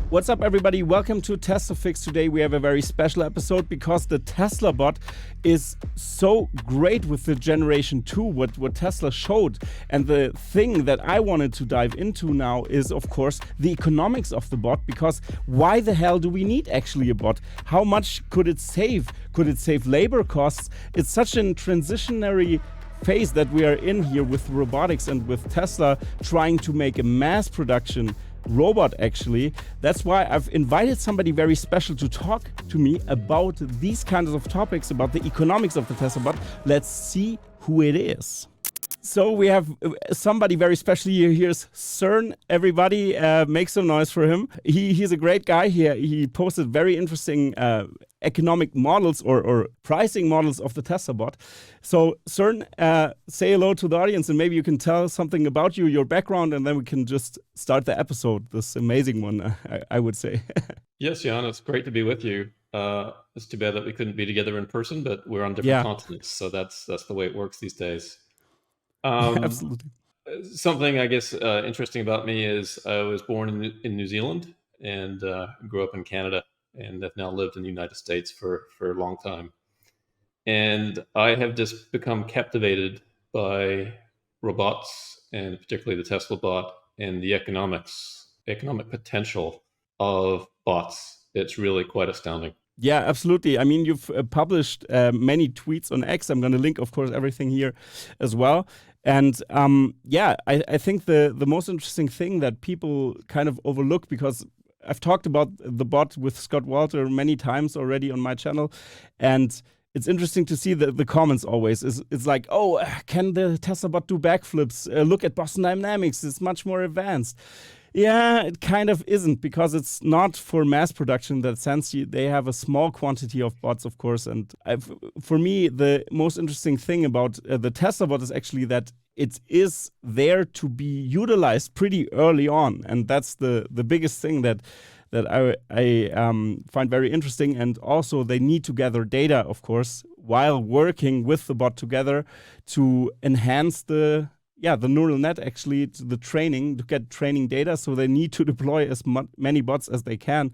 What's up, everybody? Welcome to Tesla Fix. Today we have a very special episode because the Tesla bot is so great with the Generation 2, what Tesla showed. And the thing that I wanted to dive into now is, of course, the economics of the bot, because why the hell do we need actually a bot? How much could it save? Could it save labor costs? It's such a transitionary phase that we are in here with robotics and with Tesla trying to make a mass production robot actually. That's why I've invited somebody very special to talk to me about these kinds of topics, about the economics of the Tesla bot. Let's see who it is. So we have somebody very special here. Here's Cern. Everybody make some noise for him. He's a great guy here. He posted very interesting economic models or pricing models of the Tesla bot. So Cern, say hello to the audience and maybe you can tell something about you, your background, and then we can just start the episode, this amazing one, I would say. Yes, Jan, it's great to be with you. It's too bad that we couldn't be together in person, but we're on different continents, so that's the way it works these days. Absolutely. Something I guess interesting about me is I was born in New Zealand and grew up in Canada, and have now lived in the United States for a long time. And I have just become captivated by robots, and particularly the Tesla bot, and the economic potential of bots. It's really quite astounding. Yeah, absolutely. I mean, you've published many tweets on X. I'm going to link, of course, everything here as well. And I think the most interesting thing that people kind of overlook, because I've talked about the bot with Scott Walter many times already on my channel, and it's interesting to see the comments always. It's like, oh, can the Tesla bot do backflips? Look at Boston Dynamics, it's much more advanced. Yeah, it kind of isn't, because it's not for mass production in that sense. They have a small quantity of bots, of course. And for me, the most interesting thing about the Tesla bot is actually that it is there to be utilized pretty early on. And that's the biggest thing that I find very interesting. And also they need to gather data, of course, while working with the bot together to enhance the neural net, actually, the training, to get training data. So they need to deploy as many bots as they can,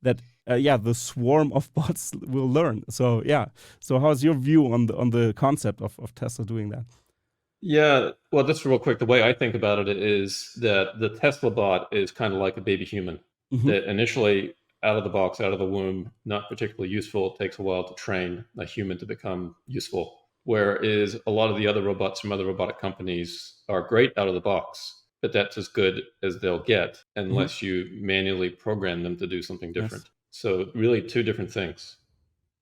that the swarm of bots will learn. So so how's your view on the concept of Tesla doing that? Yeah, well, just real quick, the way I think about it is that the Tesla bot is kind of like a baby human, that initially out of the box, out of the womb, not particularly useful. It takes a while to train a human to become useful. Whereas a lot of the other robots from other robotic companies are great out of the box, but that's as good as they'll get unless you manually program them to do something different. Yes. So really two different things.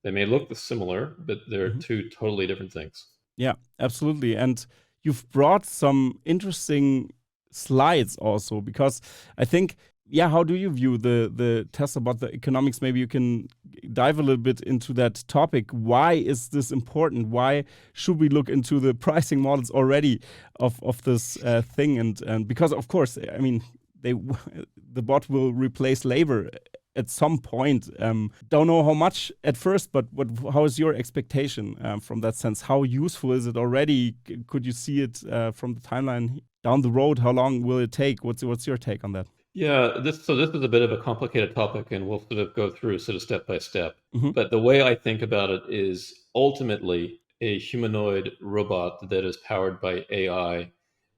They may look similar, but they're two totally different things. Yeah, absolutely. And you've brought some interesting slides also, because I think, how do you view the Tesla bot, the economics? Maybe you can dive a little bit into that topic. Why is this important? Why should we look into the pricing models already of this thing? And because, of course, I mean, the bot will replace labor at some point. Don't know how much at first, but how is your expectation from that sense? How useful is it already? Could you see it from the timeline down the road? How long will it take? What's your take on that? Yeah, this is a bit of a complicated topic, and we'll sort of go through sort of step by step. But the way I think about it is ultimately a humanoid robot that is powered by AI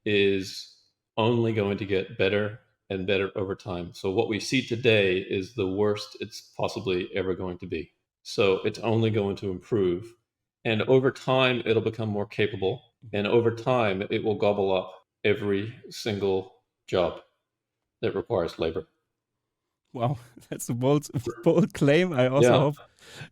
is only going to get better and better over time. So what we see today is the worst it's possibly ever going to be. So it's only going to improve. And over time, it'll become more capable. And over time, it will gobble up every single job that requires labor. Wow, that's a bold claim. I also hope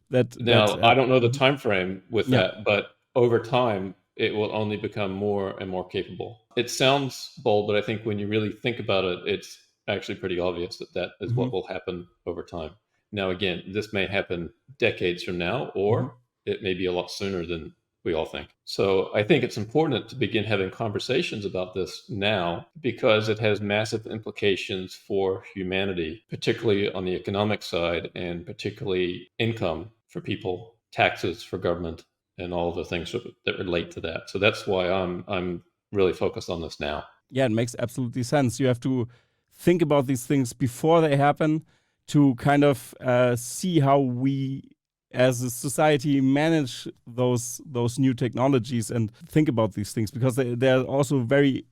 that. I don't know the time frame with that, but over time, it will only become more and more capable. It sounds bold, but I think when you really think about it, it's actually pretty obvious that is what will happen over time. Now, again, this may happen decades from now, or it may be a lot sooner than we all think. So I think it's important to begin having conversations about this now, because it has massive implications for humanity, particularly on the economic side, and particularly income for people, taxes for government, and all the things that relate to that. So that's why I'm really focused on this now. Yeah, it makes absolutely sense. You have to think about these things before they happen, to kind of see how we as a society manage those new technologies and think about these things, because they're also very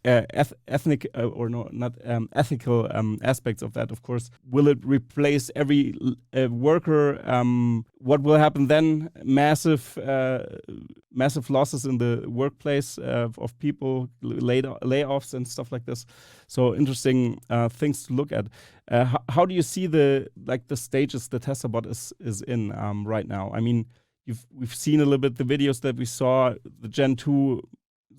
ethnic or no, not ethical aspects of that. Of course, will it replace every worker? What will happen then? Massive losses in the workplace of people, layoffs and stuff like this. So interesting things to look at. How do you see the stages the Tesla bot is in right now? I mean, we've seen a little bit the videos that we saw. The Gen 2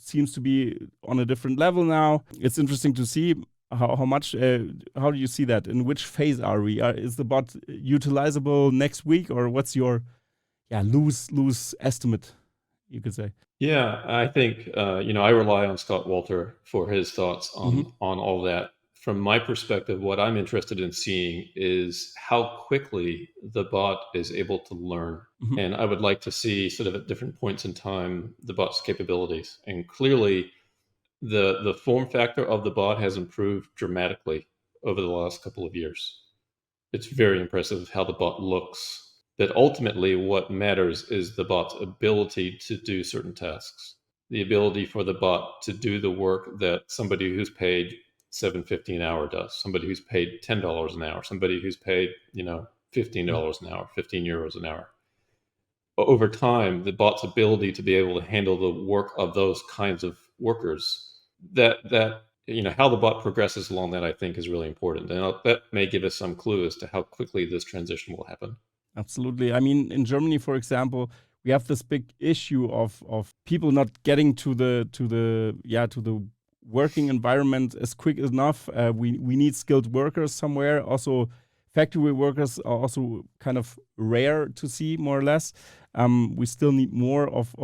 seems to be on a different level now. It's interesting to see how much. How do you see that? In which phase are we? Is the bot utilizable next week, or what's your loose estimate, you could say? Yeah, I think I rely on Scott Walter for his thoughts on all that. From my perspective, what I'm interested in seeing is how quickly the bot is able to learn. And I would like to see sort of at different points in time the bot's capabilities. And clearly, the form factor of the bot has improved dramatically over the last couple of years. It's very impressive how the bot looks. That ultimately what matters is the bot's ability to do certain tasks. The ability for the bot to do the work that somebody who's paid $7.50 an hour does, somebody who's paid $10 an hour, somebody who's paid, $15 an hour, 15 euros an hour. But over time, the bot's ability to be able to handle the work of those kinds of workers, how the bot progresses along that, I think, is really important. And that may give us some clue as to how quickly this transition will happen. Absolutely. I mean, in Germany, for example, we have this big issue of people not getting to the working environment as quick enough. We need skilled workers somewhere. Also, factory workers are also kind of rare to see, more or less. We still need more of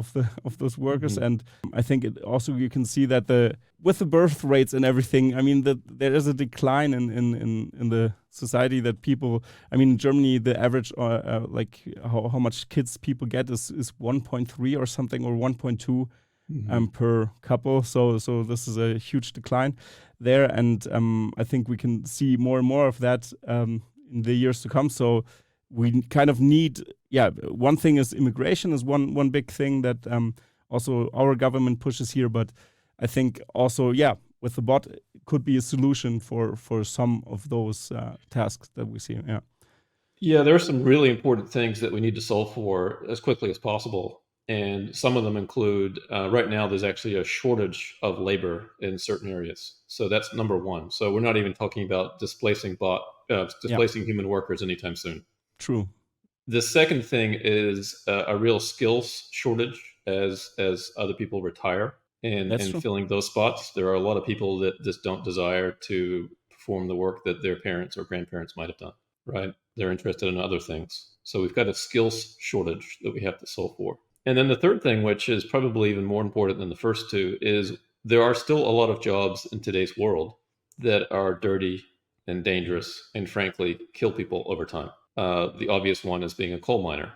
those workers, and I think you can see that with the birth rates and everything. I mean, there is a decline in the society that people. I mean, in Germany, the average how much kids people get is 1.3 or something, or 1.2 per couple. So this is a huge decline there, and I think we can see more and more of that in the years to come. So we kind of need, one thing is immigration is one big thing that also our government pushes here, but I think also, with the bot, it could be a solution for some of those tasks that we see. Yeah, there are some really important things that we need to solve for as quickly as possible. And some of them include, right now, there's actually a shortage of labor in certain areas. So that's number one. So we're not even talking about displacing human workers anytime soon. True. The second thing is a real skills shortage as other people retire and filling those spots. There are a lot of people that just don't desire to perform the work that their parents or grandparents might have done, right? They're interested in other things. So we've got a skills shortage that we have to solve for. And then the third thing, which is probably even more important than the first two, is there are still a lot of jobs in today's world that are dirty and dangerous and frankly kill people over time. The obvious one is being a coal miner.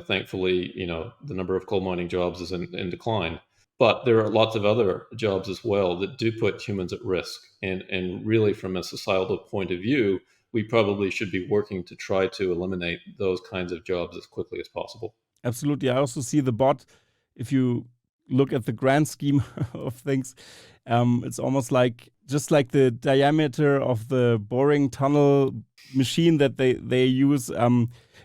Thankfully, the number of coal mining jobs is in decline. But there are lots of other jobs as well that do put humans at risk. And really, from a societal point of view, we probably should be working to try to eliminate those kinds of jobs as quickly as possible. Absolutely. I also see the bot, if you look at the grand scheme of things, it's almost just like the diameter of the boring tunnel machine that they use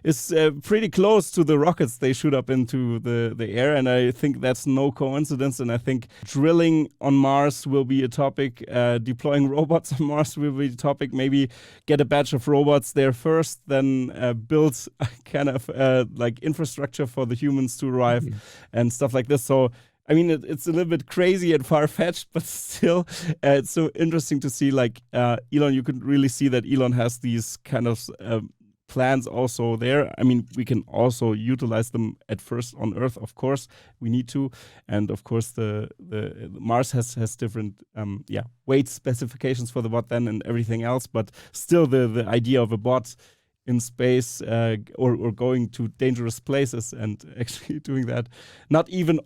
is pretty close to the rockets they shoot up into the air. And I think that's no coincidence. And I think drilling on Mars will be a topic. Deploying robots on Mars will be a topic. Maybe get a batch of robots there first, then build kind of infrastructure for the humans to arrive and stuff like this. So I mean, it's a little bit crazy and far-fetched, but still, it's so interesting to see, Elon, you could really see that Elon has these kind of plans also there. I mean, we can also utilize them at first on Earth, of course, we need to. And of course, the Mars has different weight specifications for the bot then and everything else, but still the idea of a bot in space or going to dangerous places and actually doing that, not even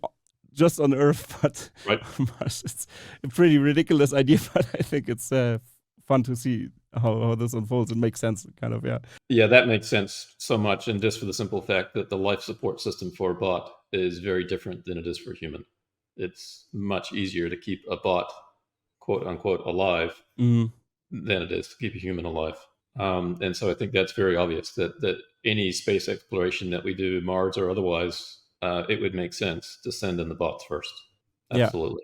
just on Earth, but right. Mars. It's a pretty ridiculous idea, but I think it's fun to see how this unfolds. It makes sense, kind of. Yeah. Yeah, that makes sense so much, and just for the simple fact that the life support system for a bot is very different than it is for a human. It's much easier to keep a bot, quote unquote, alive Mm, than it is to keep a human alive. And so I think that's very obvious that any space exploration that we do, Mars or otherwise, it would make sense to send in the bots first. yeah. Absolutely.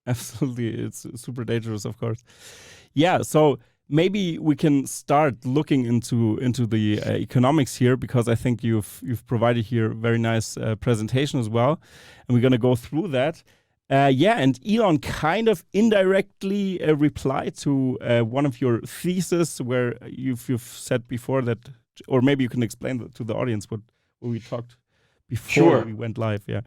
Absolutely, it's super dangerous, of course. Yeah, so maybe we can start looking into the economics here, because I think you've provided here a very nice presentation as well, and we're gonna go through that. Yeah, and Elon kind of indirectly replied to one of your theses, where you've said before that, or maybe you can explain to the audience what we talked before Sure. we went live. Yeah.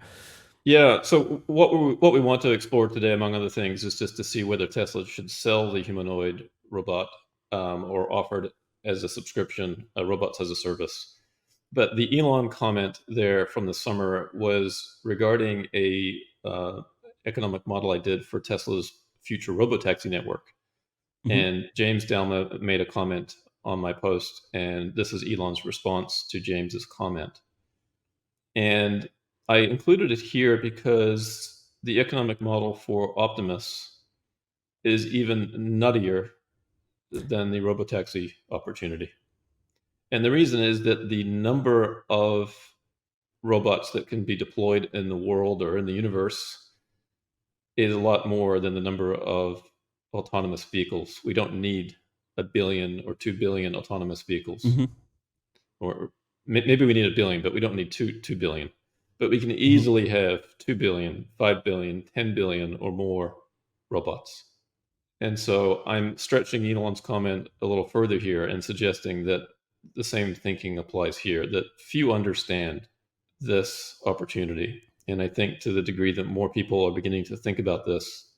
Yeah. So what we want to explore today, among other things, is just to see whether Tesla should sell the humanoid robot, or offer it as a subscription, robots as a service. But the Elon comment there from the summer was regarding a economic model I did for Tesla's future robotaxi network. Hmm. And James Dalma made a comment on my post, and this is Elon's response to James's comment. And I included it here because the economic model for Optimus is even nuttier than the robotaxi opportunity. And the reason is that the number of robots that can be deployed in the world or in the universe is a lot more than the number of autonomous vehicles. We don't need a billion or 2 billion autonomous vehicles. Hmm. Or maybe we need a billion, but we don't need 2 billion. But we can Hmm. easily have 2 billion, 5 billion, 10 billion or more robots. And so I'm stretching Elon's comment a little further here and suggesting that the same thinking applies here, that few understand this opportunity. And I think to the degree that more people are beginning to think about this,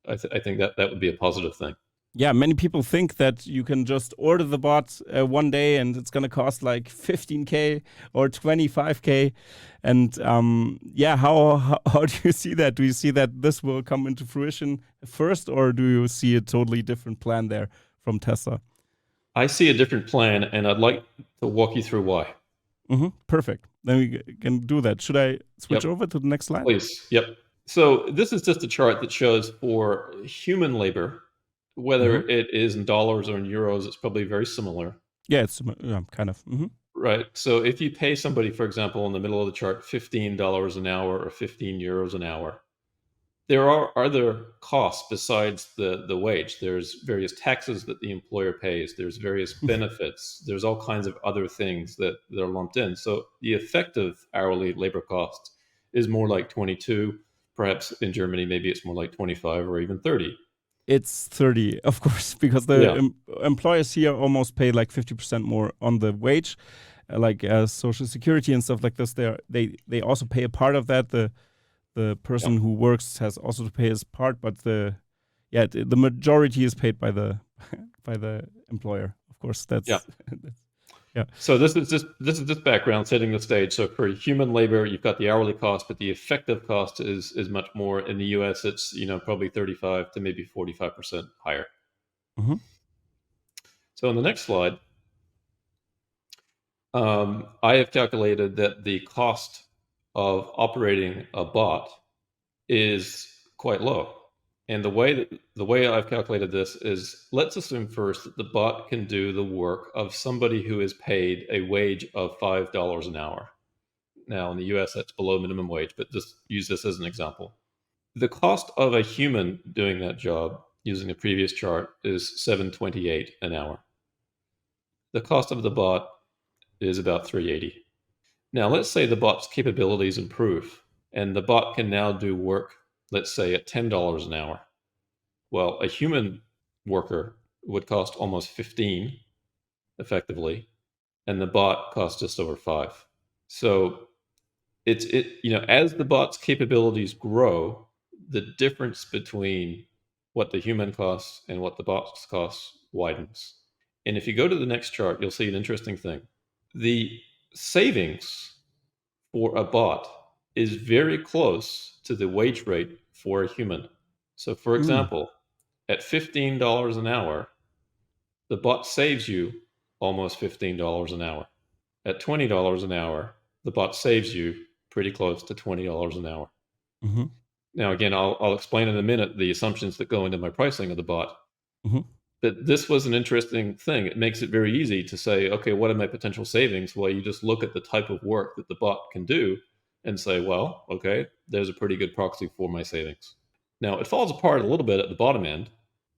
I think that that would be a positive thing. Yeah, many people think that you can just order the bot one day and it's gonna cost like 15K or 25K. And yeah, how do you see that? Do you see that this will come into fruition first, or do you see a totally different plan there from Tesla? I see a different plan, and I'd like to walk you through why. Perfect. Then we can do that. Should I switch Yep, over to the next slide? please. Yep. So this is just a chart that shows for human labor, Hmm. whether it is in dollars or in euros, it's probably very similar, Yeah, it's yeah, kind of. right? So if you pay somebody, for example, in the middle of the chart, $15 an hour or 15 euros an hour, there are other costs besides the wage. There's various taxes that the employer pays. There's various benefits. There's all kinds of other things that are lumped in. So the effective hourly labor cost is more like 22. Perhaps in Germany, maybe it's more like 25 or even 30. It's 30, of course, because the Yeah, employers here almost pay like 50% more on the wage, like social security and stuff like this. They also pay a part of that. The yeah, person who works has also to pay his part, but the majority is paid by the by the employer. Of course, yeah. that's yeah. So this is just background setting the stage. So for human labor, you've got the hourly cost, but the effective cost is much more. In the U.S., it's probably 35 to maybe 45% higher. Hmm. So on the next slide, I have calculated that the cost of operating a bot is quite low. And the way I've calculated this is, let's assume first that the bot can do the work of somebody who is paid a wage of $5 an hour. Now in the US that's below minimum wage, but just use this as an example. The cost of a human doing that job using the previous chart is 728 an hour. The cost of the bot is about 380. Now, let's say the bot's capabilities improve and the bot can now do work, let's say at $10 an hour. Well, a human worker would cost almost 15 effectively, and the bot costs just over 5. So as the bot's capabilities grow, the difference between what the human costs and what the bot costs widens. And if you go to the next chart, you'll see an interesting thing. The savings for a bot is very close to the wage rate for a human. So, for Mm. example, at $15 an hour, the bot saves you almost $15 an hour. At $20 an hour, the bot saves you pretty close to $20 an hour. Mm-hmm. Now, again, I'll explain in a minute the assumptions that go into my pricing of the bot. Mm-hmm. But this was an interesting thing. It makes it very easy to say, okay, what are my potential savings? Well, you just look at the type of work that the bot can do and say, well, okay, there's a pretty good proxy for my savings. Now, it falls apart a little bit at the bottom end,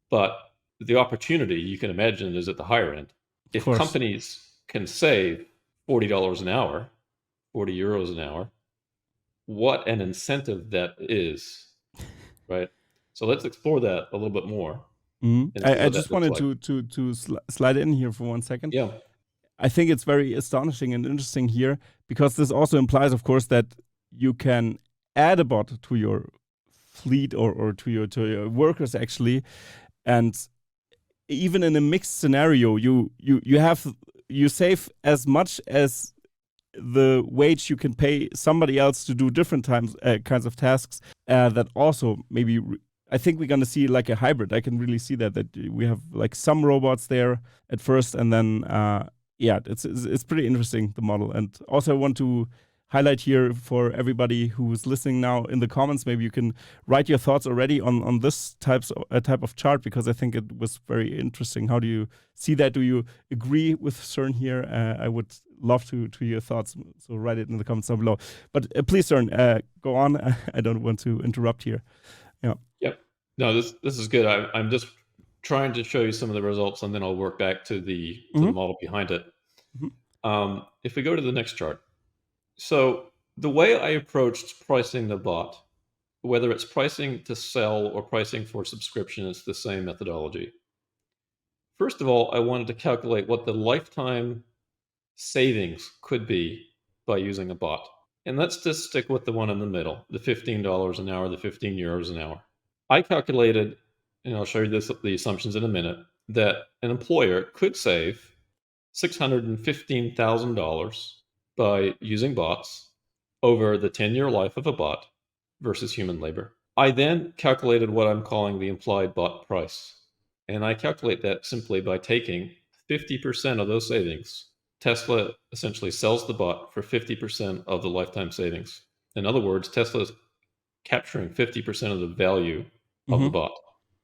but the opportunity you can imagine is at the higher end. Of If course. companies can save $40 an hour, 40 euros an hour, what an incentive that is, right? So let's explore that a little bit more and see I what that just looks wanted like. to slide in here for 1 second. Yeah. I think it's very astonishing and interesting here because this also implies, of course, that you can add a bot to your fleet or to your workers actually, and even in a mixed scenario, you save as much as the wage you can pay somebody else to do different kinds of tasks. That also maybe I think we're gonna see like a hybrid. I can really see that we have like some robots there at first, and then yeah, it's pretty interesting, the model. And also I want to highlight here for everybody who's listening now in the comments, maybe you can write your thoughts already on this type of chart, because I think it was very interesting. How do you see that? Do you agree with Cern here? I would love to hear your thoughts, so write it in the comments down below. But please, Cern, go on. I don't want to interrupt here. Yeah. Yep. No, this is good. I'm just trying to show you some of the results, and then I'll work back to the model behind it. If we go to the next chart. So the way I approached pricing the bot, whether it's pricing to sell or pricing for subscription, it's the same methodology. First of all, I wanted to calculate what the lifetime savings could be by using a bot. And let's just stick with the one in the middle, the $15 an hour, the 15 euros an hour. I calculated, and I'll show you the assumptions in a minute, that an employer could save $615,000 by using bots over the 10-year life of a bot versus human labor. I then calculated what I'm calling the implied bot price. And I calculate that simply by taking 50% of those savings. Tesla essentially sells the bot for 50% of the lifetime savings. In other words, Tesla is capturing 50% of the value of the bot.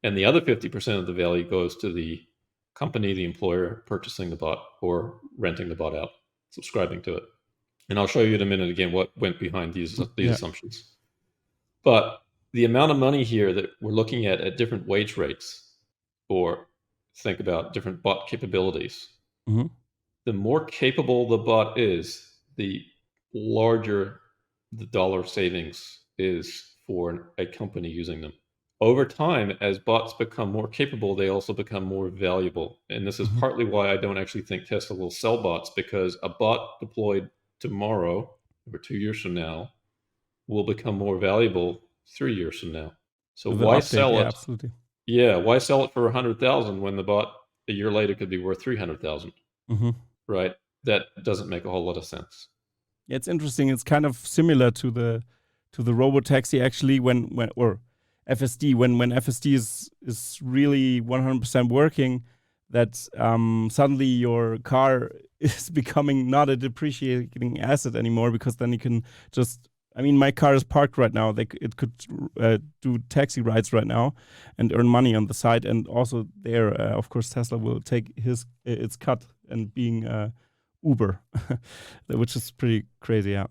And the other 50% of the value goes to the company, the employer, purchasing the bot or renting the bot out, subscribing to it. And I'll show you in a minute again what went behind these assumptions. But the amount of money here that we're looking at different wage rates, or think about different bot capabilities, the more capable the bot is, the larger the dollar savings is for a company using them. Over time, as bots become more capable, they also become more valuable. And this is partly why I don't actually think Tesla will sell bots, because a bot deployed tomorrow or 2 years from now will become more valuable 3 years from now. So With an why update, sell yeah, it? absolutely. Yeah, why sell it for 100,000 when the bot a year later could be worth 300,000? Right? That doesn't make a whole lot of sense. Yeah, it's interesting. It's kind of similar to the robo taxi actually, when or FSD, when FSD is really 100% working, that suddenly your car is becoming not a depreciating asset anymore, because then you can just, I mean, my car is parked right now. It could do taxi rides right now and earn money on the side. And also there, of course, Tesla will take its cut and being Uber, which is pretty crazy. Yeah.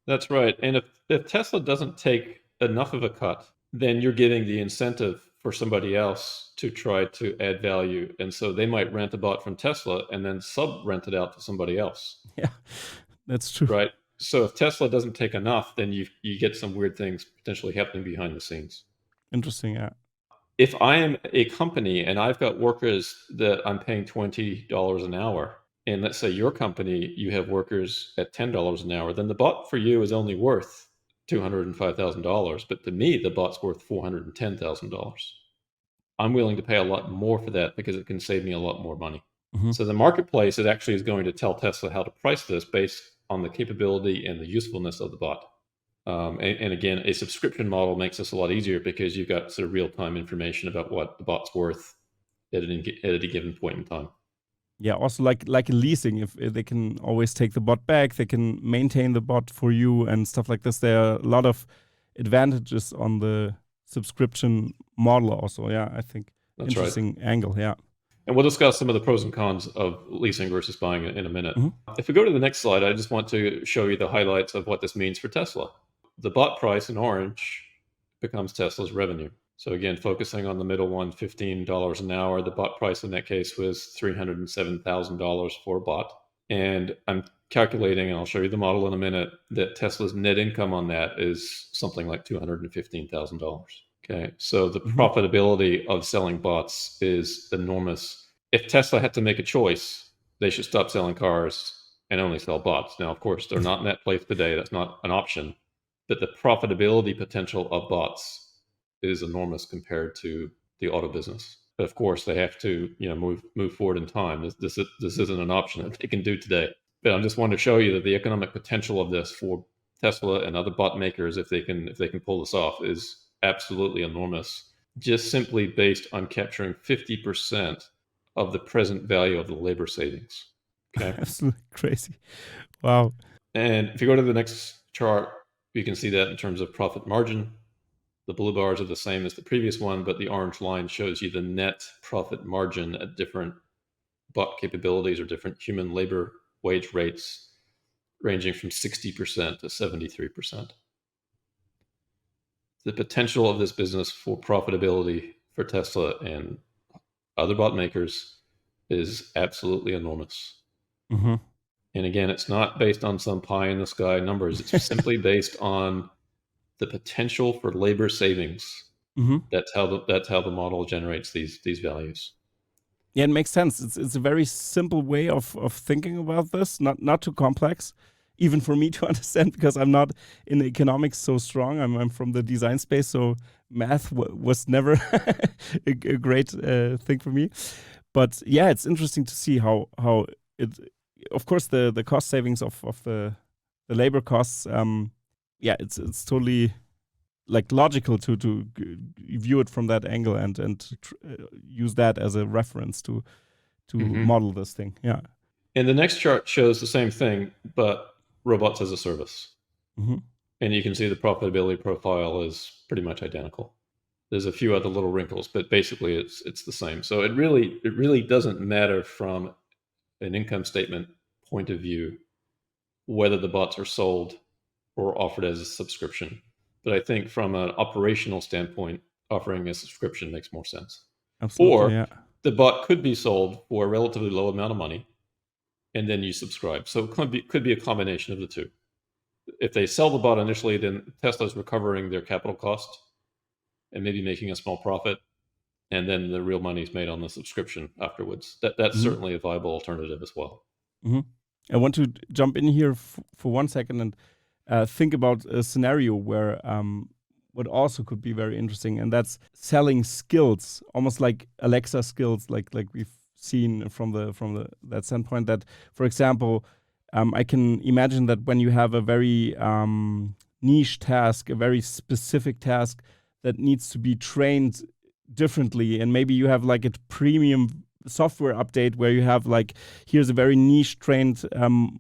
That's right. And if Tesla doesn't take enough of a cut, then you're giving the incentive for somebody else to try to add value. And so they might rent a bot from Tesla and then sub rent it out to somebody else. Yeah, that's true. Right. So if Tesla doesn't take enough, then you get some weird things potentially happening behind the scenes. Interesting. Yeah. If I am a company and I've got workers that I'm paying $20 an hour, and let's say your company, you have workers at $10 an hour, then the bot for you is only worth $205,000. But to me, the bot's worth $410,000. I'm willing to pay a lot more for that because it can save me a lot more money. So the marketplace is going to tell Tesla how to price this based on the capability and the usefulness of the bot. And again, a subscription model makes this a lot easier because you've got sort of real-time information about what the bot's worth at a given point in time. Yeah, also like a leasing, if they can always take the bot back, they can maintain the bot for you and stuff like this. There are a lot of advantages on the subscription model also. Yeah, I think That's right. interesting angle. Yeah. And we'll discuss some of the pros and cons of leasing versus buying in a minute. Hmm. If we go to the next slide, I just want to show you the highlights of what this means for Tesla. The bot price in orange becomes Tesla's revenue. So again, focusing on the middle one, $15 an hour. The bot price in that case was $307,000 for a bot. And I'm calculating, and I'll show you the model in a minute, that Tesla's net income on that is something like $215,000. Okay, so the Hmm. profitability of selling bots is enormous. If Tesla had to make a choice, they should stop selling cars and only sell bots. Now, of course, they're not in that place today. That's not an option. But the profitability potential of bots is enormous compared to the auto business. But of course, they have to move forward in time. This isn't an option that they can do today. But I just wanted to show you that the economic potential of this for Tesla and other bot makers, if they can pull this off, is absolutely enormous. Just simply based on capturing 50% of the present value of the labor savings. Okay, Absolutely crazy. Wow. and if you go to the next chart, you can see that in terms of profit margin. The blue bars are the same as the previous one, but the orange line shows you the net profit margin at different bot capabilities or different human labor wage rates, ranging from 60% to 73%. The potential of this business for profitability for Tesla and other bot makers is absolutely enormous. Hmm. And again, it's not based on some pie in the sky numbers. It's simply based on the potential for labor savings. Hmm. That's how the model generates these values. Yeah, it makes sense. It's a very simple way of thinking about this, not too complex, even for me to understand because I'm not in economics so strong. I'm from the design space, so math was never a great thing for me. But yeah, it's interesting to see how it. Of course, the cost savings of the labor costs. Yeah, it's totally like logical to view it from that angle and use that as a reference to model this thing. Yeah. And the next chart shows the same thing, but robots as a service. Hmm. And you can see the profitability profile is pretty much identical. There's a few other little wrinkles, but basically it's the same. So it really doesn't matter from an income statement point of view whether the bots are sold or offered as a subscription. But I think from an operational standpoint, offering a subscription makes more sense. Absolutely. Or Yeah. the bot could be sold for a relatively low amount of money, and then you subscribe. So it could be a combination of the two. If they sell the bot initially, then Tesla's recovering their capital cost and maybe making a small profit, and then the real money is made on the subscription afterwards. That's Hmm. certainly a viable alternative as well. Hmm. I want to jump in here for 1 second and think about a scenario where what also could be very interesting, and that's selling skills, almost like Alexa skills, like we've seen from the that standpoint. That, for example, I can imagine that when you have a very niche task, a very specific task that needs to be trained differently, and maybe you have like a premium software update where you have like here's a very niche trained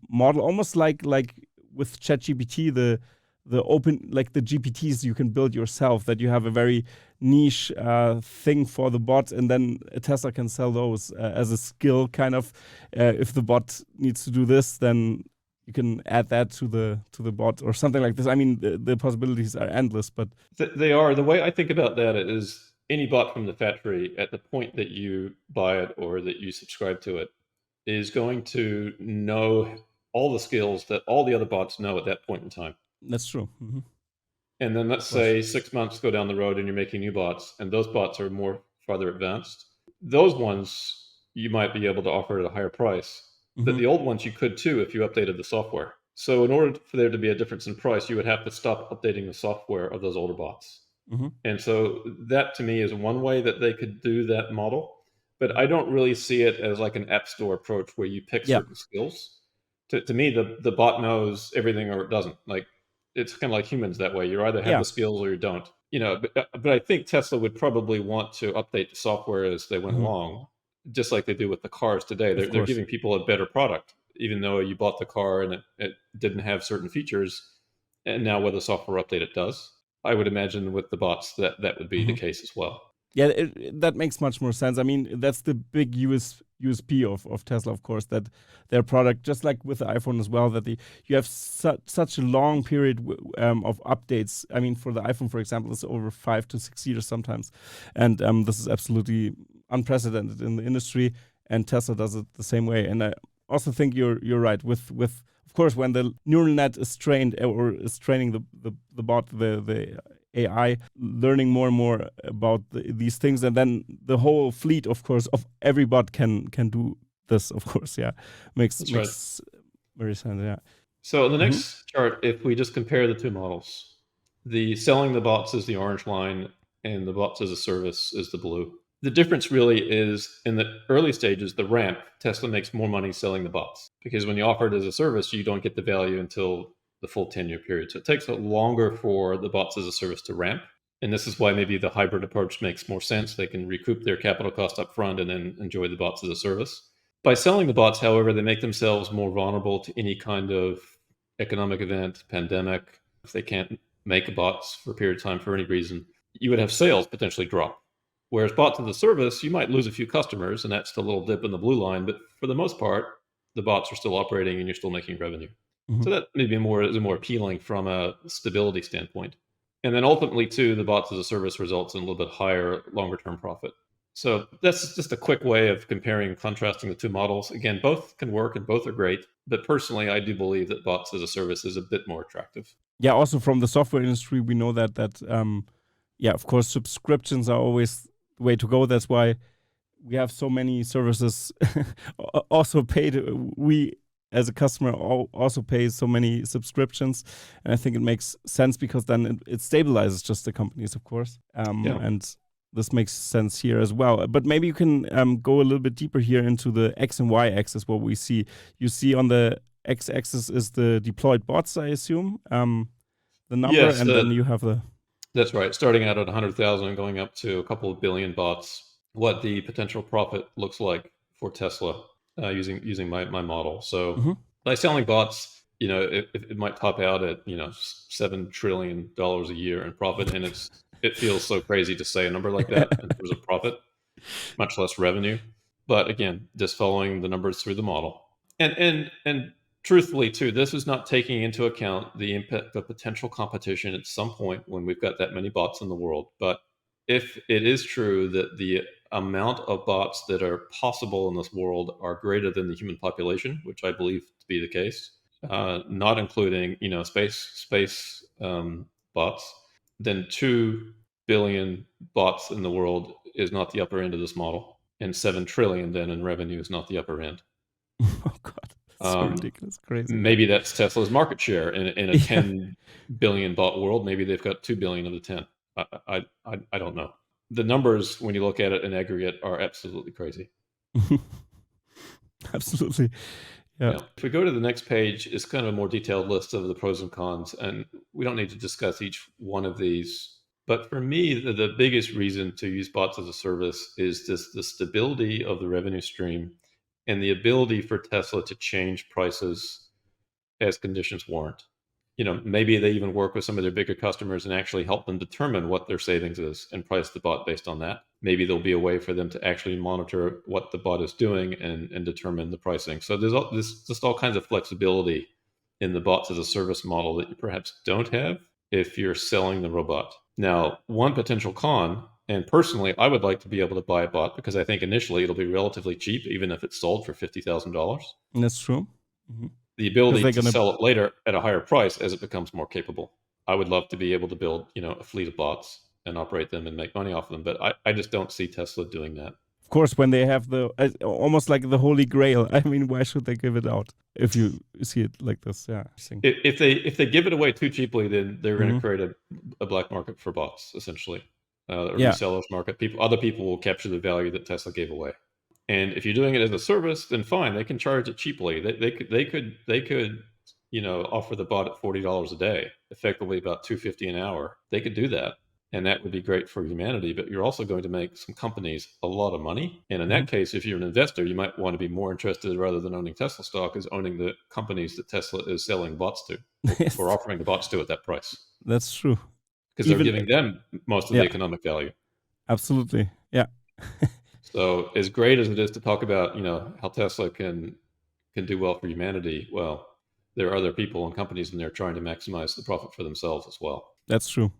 model, almost like with ChatGPT, the open like the GPTs you can build yourself, that you have a very niche thing for the bot, and then Tesla can sell those as a skill kind of. If the bot needs to do this, then you can add that to the bot or something like this. I mean, the possibilities are endless, but They are. The way I think about that is any bot from the factory at the point that you buy it or that you subscribe to it is going to know all the skills that all the other bots know at that point in time. that's true. Hmm. And then let's Of course. say 6 months go down the road and you're making new bots, and those bots are more farther advanced. Those ones you might be able to offer at a higher price, but Hmm. the old ones you could too if you updated the software. So in order for there to be a difference in price, you would have to stop updating the software of those older bots. Hmm. And so that to me is one way that they could do that model. But I don't really see it as like an app store approach where you pick Yeah. certain skills. To me, the bot knows everything or it doesn't. Like it's kind of like humans that way. You either have Yeah. the skills or you don't. but I think Tesla would probably want to update the software as they went along, just like they do with the cars today. They're giving people a better product, even though you bought the car and it didn't have certain features. And now with a software update, it does. I would imagine with the bots that would be the case as well. Yeah, that makes much more sense. I mean, that's the big USP of Tesla, of course, that their product, just like with the iPhone as well, that you have such a long period of updates. I mean, for the iPhone, for example, it's over 5 to 6 years sometimes, and this is absolutely unprecedented in the industry. And Tesla does it the same way. And I also think you're right with of course, when the neural net is trained or is training the bot, the AI, learning more and more about these things, and then the whole fleet, of course, of every bot can do this. Of course, yeah, makes very sense. Yeah. So in the next chart, if we just compare the two models, the selling the bots is the orange line, and the bots as a service is the blue. The difference really is in the early stages, the ramp, Tesla makes more money selling the bots, because when you offer it as a service, you don't get the value until the full 10-year period. So it takes longer for the bots as a service to ramp. And this is why maybe the hybrid approach makes more sense. They can recoup their capital cost up front and then enjoy the bots as a service. By selling the bots, however, they make themselves more vulnerable to any kind of economic event, pandemic. If they can't make bots for a period of time for any reason, you would have sales potentially drop. Whereas bots as a service, you might lose a few customers, and that's the little dip in the blue line. But for the most part, the bots are still operating and you're still making revenue. So that maybe is more appealing from a stability standpoint. And then ultimately, too, the bots as a service results in a little bit higher, longer-term profit. So that's just a quick way of comparing and contrasting the two models. Again, both can work and both are great. But personally, I do believe that bots as a service is a bit more attractive. Yeah, also from the software industry, we know that of course, subscriptions are always the way to go. That's why we have so many services also paid. We, as a customer, also pay so many subscriptions. And I think it makes sense because then it stabilizes just the companies, of course. And this makes sense here as well. But maybe you can go a little bit deeper here into the X and Y axis, what we see. You see on the X axis is the deployed bots, I assume, the number, yes, and then you have the... That's right. Starting out at 100,000 and going up to a couple of billion bots, what the potential profit looks like for Tesla using my model. So by selling bots, it might top out at $7 trillion a year in profit, and it feels so crazy to say a number like that in terms of profit, much less revenue. But again, just following the numbers through the model, and truthfully, too, this is not taking into account the impact of potential competition at some point when we've got that many bots in the world. But if it is true that the amount of bots that are possible in this world are greater than the human population, which I believe to be the case, not including space bots, then 2 billion bots in the world is not the upper end of this model, and 7 trillion then in revenue is not the upper end. Oh God. So ridiculous, crazy. Maybe that's Tesla's market share in a 10 billion bot world. Maybe they've got 2 billion of the 10. I don't know. The numbers, when you look at it in aggregate, are absolutely crazy. Absolutely. Yeah. If we go to the next page, it's kind of a more detailed list of the pros and cons, and we don't need to discuss each one of these. But for me, the biggest reason to use bots as a service is the stability of the revenue stream and the ability for Tesla to change prices as conditions warrant. Maybe they even work with some of their bigger customers and actually help them determine what their savings is and price the bot based on that. Maybe there'll be a way for them to actually monitor what the bot is doing and determine the pricing. So there's just all kinds of flexibility in the bots as a service model that you perhaps don't have if you're selling the robot. Now, one potential con, and personally, I would like to be able to buy a bot because I think initially it'll be relatively cheap, even if it's sold for $50,000. That's true. The ability to sell it later at a higher price as it becomes more capable. I would love to be able to build, a fleet of bots and operate them and make money off of them, but I just don't see Tesla doing that. Of course, when they have almost like the holy grail, I mean, why should they give it out if you see it like this? Yeah. If they give it away too cheaply, then they're going to create a black market for bots, essentially. A resellers market. Other people will capture the value that Tesla gave away. And if you're doing it as a service, then fine, they can charge it cheaply. They could offer the bot at $40 a day, effectively about $250 an hour. They could do that. and that would be great for humanity, but you're also going to make some companies a lot of money. And in that case, if you're an investor, you might want to be more interested, rather than owning Tesla stock, is owning the companies that Tesla is selling bots to, or offering the bots to at that price. That's true. Because they're giving them most of the economic value. Absolutely. Yeah. So as great as it is to talk about, how Tesla can do well for humanity, well, there are other people and companies in there trying to maximize the profit for themselves as well. That's true.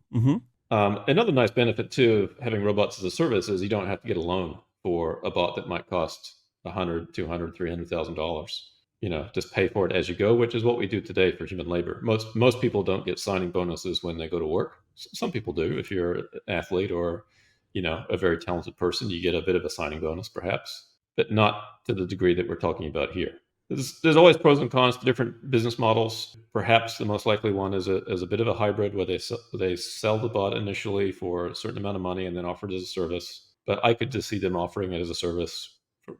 Another nice benefit too of having robots as a service is you don't have to get a loan for a bot that might cost $100, $200, $300,000. Just pay for it as you go, which is what we do today for human labor. Most people don't get signing bonuses when they go to work. Some people do. If you're an athlete or a very talented person, you get a bit of a signing bonus perhaps, but not to the degree that we're talking about here. There's always pros and cons to different business models. Perhaps the most likely one is a bit of a hybrid, where they sell the bot initially for a certain amount of money and then offer it as a service. But I could just see them offering it as a service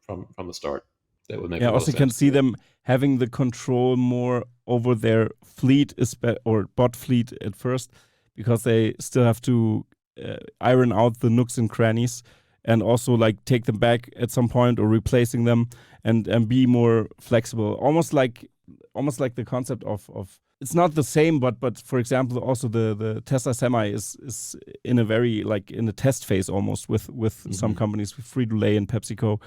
from the start. That would make a lot of sense. Also can see them having the control more over their fleet, or bot fleet at first, because they still have to iron out the nooks and crannies, and also like take them back at some point, or replacing them, and be more flexible. Almost like the concept of it's not the same, but for example, also the Tesla Semi is in a very, like, in a test phase almost with some companies, with Frito-Lay and PepsiCo.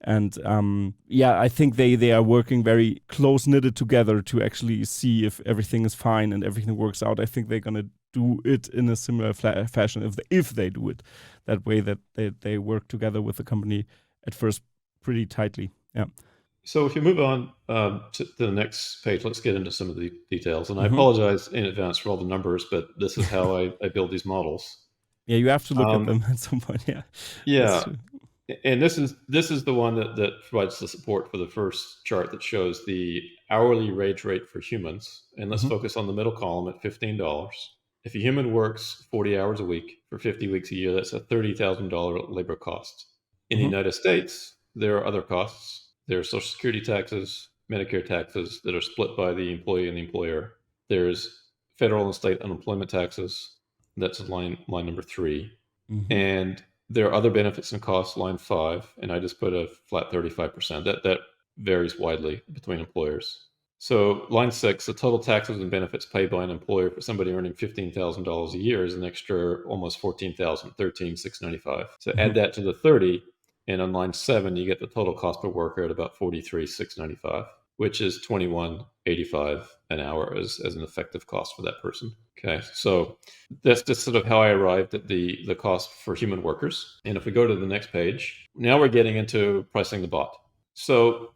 And I think they are working very close knitted together to actually see if everything is fine and everything works out. I think they're gonna do it in a similar fashion if they do it that way, that they work together with the company at first pretty tightly. Yeah. So if you move on to the next page, let's get into some of the details. And I apologize in advance for all the numbers, but this is how I build these models. Yeah, you have to look at them at some point. Yeah. Yeah. And this is the one that provides the support for the first chart that shows the hourly wage rate for humans. And let's focus on the middle column at $15. If a human works 40 hours a week for 50 weeks a year, that's a $30,000 labor cost. In the United States, there are other costs. There are Social Security taxes, Medicare taxes that are split by the employee and the employer. There's federal and state unemployment taxes. That's line number 3. And there are other benefits and costs, line 5, and I just put a flat 35%. That varies widely between employers. So line 6, the total taxes and benefits paid by an employer for somebody earning $15,000 a year is an extra almost $14,000, $13,695. So add that to the 30, and on line 7, you get the total cost per worker at about $43,695, which is $21.85 an hour as an effective cost for that person. Okay, so that's just sort of how I arrived at the cost for human workers. And if we go to the next page, now we're getting into pricing the bot. So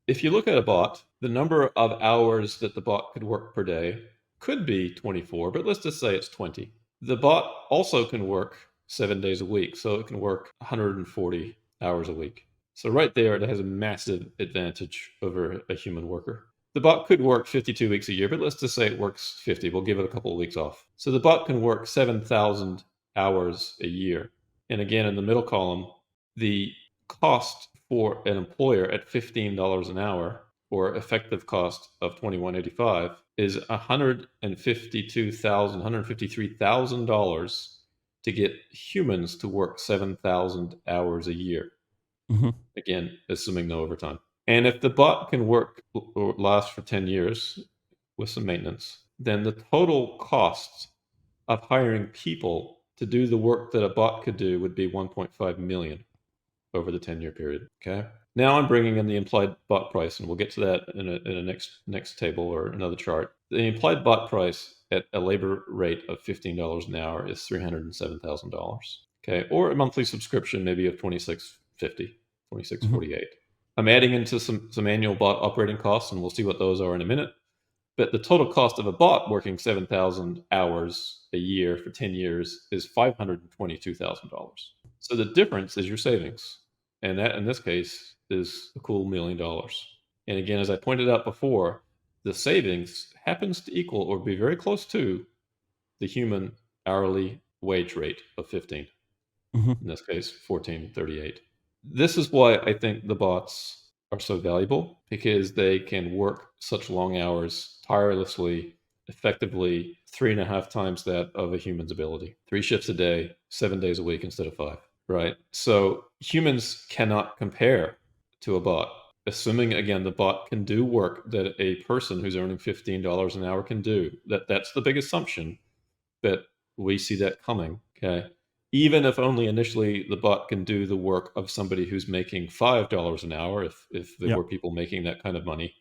if you look at a bot, the number of hours that the bot could work per day could be 24, but let's just say it's 20. The bot also can work 7 days a week, so it can work 140 hours a week. So right there, it has a massive advantage over a human worker. The bot could work 52 weeks a year, but let's just say it works 50. We'll give it a couple of weeks off. So the bot can work 7,000 hours a year. And again, in the middle column, the cost for an employer at $15 an hour, or effective cost of $21.85, is $153,000 to get humans to work 7,000 hours a year. Again, assuming no overtime. And if the bot can work or last for 10 years with some maintenance, then the total cost of hiring people to do the work that a bot could do would be $1.5 million over the 10-year period. Okay. Now I'm bringing in the implied bot price, and we'll get to that in a next table or another chart. The implied bot price at a labor rate of $15 an hour is $307,000. Okay, or a monthly subscription maybe of $26.50, $26.48. I'm adding into some annual bot operating costs, and we'll see what those are in a minute. But the total cost of a bot working 7,000 hours a year for 10 years is $522,000. So the difference is your savings. And that, in this case, is a cool $1 million. And again, as I pointed out before, the savings happens to equal or be very close to the human hourly wage rate of 15. In this case, 14.38. This is why I think the bots are so valuable, because they can work such long hours tirelessly effectively 3.5 times that of a human's ability. 3 shifts a day, 7 days a week instead of 5, right? So humans cannot compare to a bot. Assuming, again, the bot can do work that a person who's earning $15 an hour can do. That's the big assumption, but we see that coming, okay? Even if only initially the bot can do the work of somebody who's making $5 an hour, if there Yeah. were people making that kind of money,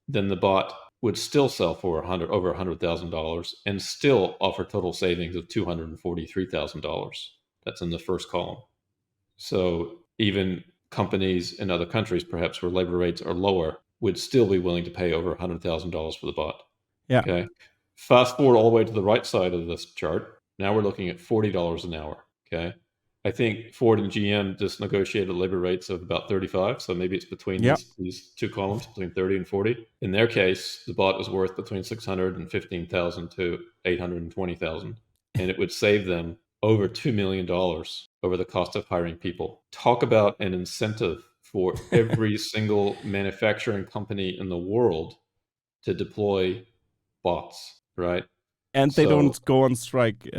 then the bot would still sell for over $100,000 and still offer total savings of $243,000. That's in the first column. So even companies in other countries, perhaps where labor rates are lower, would still be willing to pay over $100,000 for the bot. Yeah. Okay. Fast forward all the way to the right side of this chart. Now we're looking at $40 an hour. Okay. I think Ford and GM just negotiated labor rates of about 35. So maybe it's between Yeah. these two columns, between 30 and 40. In their case, the bot is worth between 615,000 to 820,000. And it would save them over $2 million over the cost of hiring people. Talk about an incentive for every single manufacturing company in the world to deploy bots, right? And they So, don't go on strike.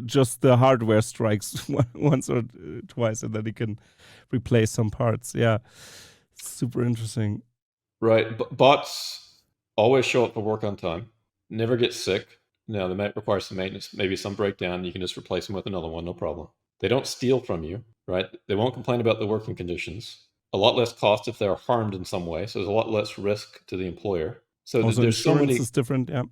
Just the hardware strikes once or twice, and then you can replace some parts. Yeah, super interesting. right, bots always show up for work on time, never get sick. Now, they might require some maintenance, maybe some breakdown. You can just replace them with another one, no problem. They don't steal from you, right? They won't complain about the working conditions. A lot less cost if they're harmed in some way. So there's a lot less risk to the employer. So Also, there's insurance is different. Yeah.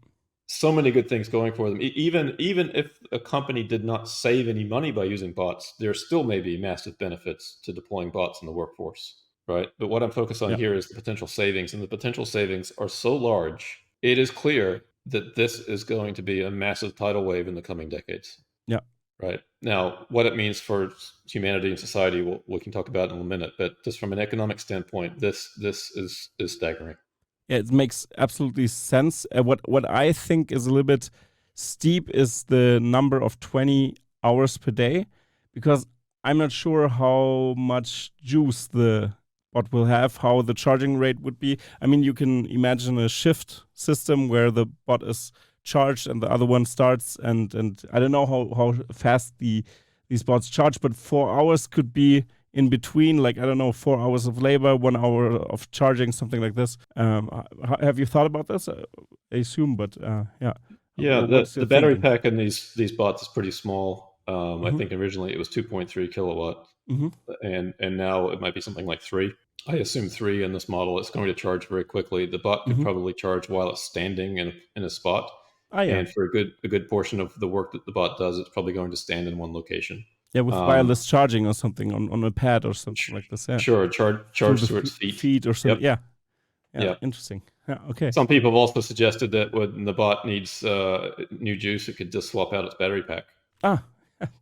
so many good things going for them. Even if a company did not save any money by using bots, there still may be massive benefits to deploying bots in the workforce, right? But what I'm focused on Yeah. here is the potential savings, and the potential savings are so large. It is clear that this is going to be a massive tidal wave in the coming decades. Yeah. Right. Now, what it means for humanity and society, we can talk about in a minute. But just from an economic standpoint, this is staggering. Yeah, it makes absolutely sense. What I think is a little bit steep is the number of 20 hours per day, because I'm not sure how much juice the bot will have, how the charging rate would be. I mean, you can imagine a shift system where the bot is charged and the other one starts, and I don't know how fast these bots charge, but 4 hours could be in between, like, I don't know, 4 hours of labor, 1 hour of charging, something like this. Have you thought about this? I assume, but yeah. Yeah, What's your the battery thinking? pack in these bots is pretty small. I Mm-hmm. think originally it was 2.3 kilowatt, Mm-hmm. and now it might be something like 3. I assume 3 in this model. It's going to charge very quickly. The bot could Mm-hmm. probably charge while it's standing in a spot, Ah, yeah. and for a good portion of the work that the bot does, it's probably going to stand in one location. Yeah, with Um, wireless charging or something on a pad or something like this. Yeah. sure, Through charge the through its feet. feet or something. Yep, Yeah. Yeah. yep. Interesting. Yeah. Okay. Some people have also suggested that when the bot needs new juice, it could just swap out its battery pack. Ah.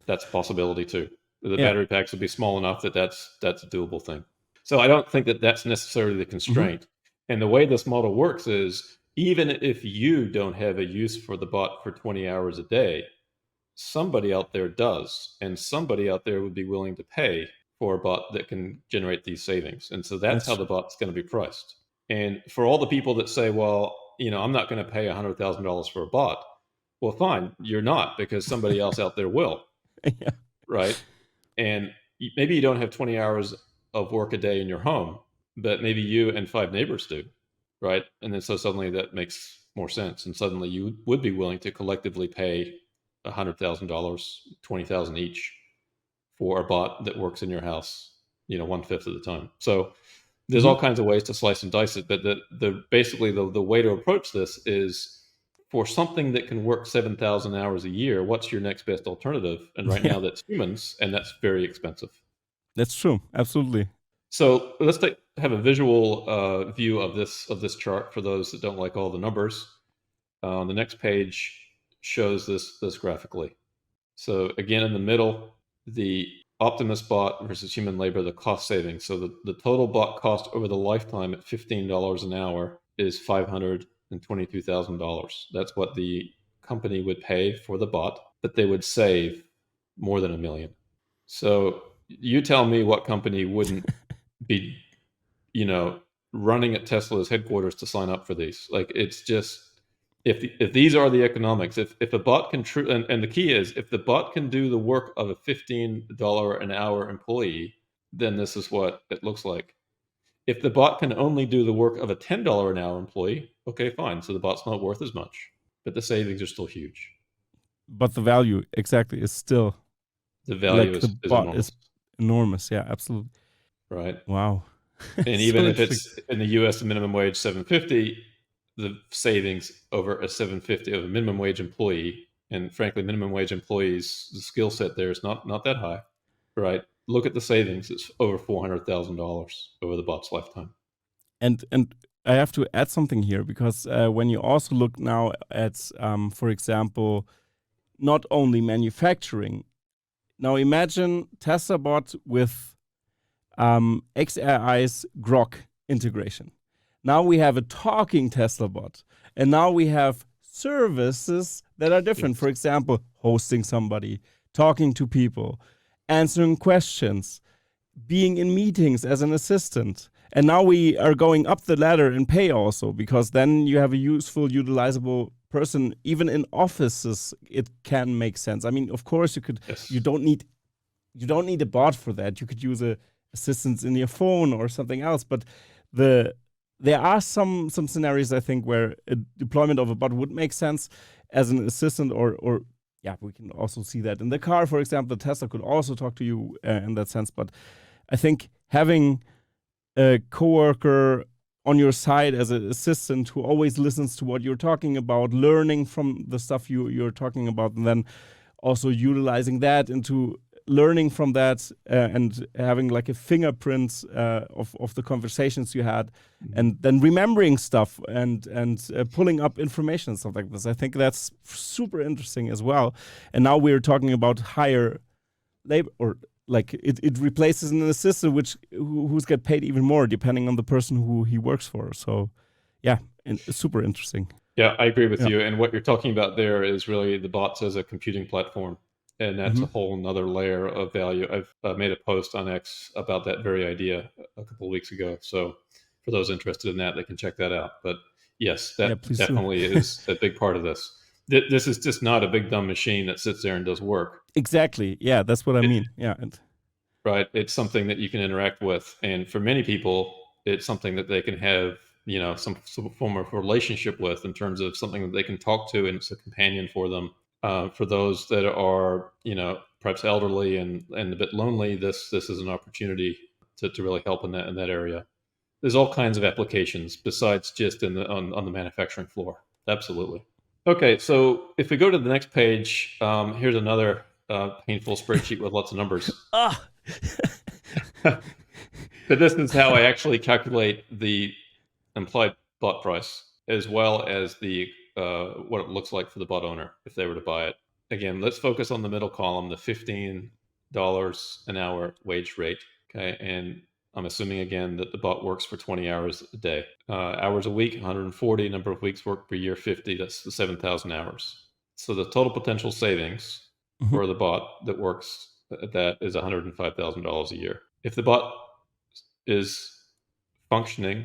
That's a possibility too. The Yeah. battery packs would be small enough that that's a doable thing. So I don't think that that's necessarily the Mm-hmm. constraint. And the way this model works is even if you don't have a use for the bot for 20 hours a day, somebody out there does, and somebody out there would be willing to pay for a bot that can generate these savings. And so that's how That's the bot's going to be priced. And for all the people that say, well, I'm not going to pay $100,000 for a bot. Well, fine, you're not, because somebody else out there will, yeah. right? And maybe you don't have 20 hours of work a day in your home, but maybe you and 5 neighbors do, right? And then so suddenly that makes more sense, and suddenly you would be willing to collectively pay $100,000, 20,000 each for a bot that works in your house, 1/5 of the time. So there's Mm-hmm. all kinds of ways to slice and dice it, but basically the way to approach this is for something that can work 7,000 hours a year, what's your next best alternative? And right Yeah. now that's humans, and that's very expensive. That's true. Absolutely. So let's have a visual view of this chart for those that don't like all the numbers. The next page shows this graphically. So again, in the middle, the Optimus bot versus human labor, the cost savings. So the total bot cost over the lifetime at $15 an hour is $522,000. That's what the company would pay for the bot, but they would save more than $1 million. So you tell me what company wouldn't be, running at Tesla's headquarters to sign up for these. Like, it's just if these are the economics, if a bot can and the key is if the bot can do the work of a $15 an hour employee, then this is what it looks like. If the bot can only do the work of a $10 an hour employee, okay, fine. So the bot's not worth as much, but the savings are still huge. But the value exactly is still The value like the is bot enormous. is enormous. Yeah, absolutely. Right. Wow. And So even if interesting. it's in the US, the minimum wage $7.50, the savings over a $7.50 of a minimum wage employee, and frankly, minimum wage employees, the skill set there is not that high, right? Look at the savings; it's over $400,000 over the bot's lifetime. And I have to add something here because when you also look now at, for example, not only manufacturing. Now imagine Tesla bot with XAI's Grok integration. Now we have a talking Tesla bot, and now we have services that are different. Yes. For example, hosting somebody, talking to people, answering questions, being in meetings as an assistant. And now we are going up the ladder in pay also, because then you have a useful, utilizable person. Even in offices, it can make sense. I mean, of course, Yes. you don't need a bot for that. You could use a assistance in your phone or something else. But there are some scenarios I think where a deployment of a bot would make sense as an assistant, or yeah, we can also see that in the car, for example. The Tesla could also talk to you in that sense. But I think having a coworker on your side as an assistant who always listens to what you're talking about, learning from the stuff you're talking about, and then also utilizing that into learning from that and having like a fingerprint of the conversations you had, and then remembering stuff and pulling up information and stuff like this. I think that's super interesting as well. And now we're talking about higher labor, or like it replaces an assistant who's get paid even more depending on the person who he works for. So yeah, and super interesting. Yeah, I agree with Yeah. you. And what you're talking about there is really the bots as a computing platform. And that's Mm-hmm. a whole nother layer of value. I've made a post on X about that very idea a couple of weeks ago. So for those interested in that, they can check that out. But yes, Yeah, that please do. definitely is a big part of this. This is just not a big dumb machine that sits there and does work. Exactly. Yeah, that's what I mean. Yeah. Right? It's something that you can interact with, and for many people, it's something that they can have, some form of relationship with in terms of something that they can talk to, and it's a companion for them. For those that are, perhaps elderly and a bit lonely, this is an opportunity to really help in that area. There's all kinds of applications besides just on the manufacturing floor. Absolutely. Okay, so if we go to the next page, here's another painful spreadsheet with lots of numbers. Ah. But this is how I actually calculate the implied bot price, as well as the what it looks like for the bot owner if they were to buy it. Again, let's focus on the middle column, the $15 an hour wage rate. Okay, and I'm assuming again that the bot works for 20 hours a day, hours a week, 140. Number of weeks worked per year, 50. That's the 7,000 hours. So the total potential savings Mhm. for the bot that works at that is $105,000 a year. If the bot is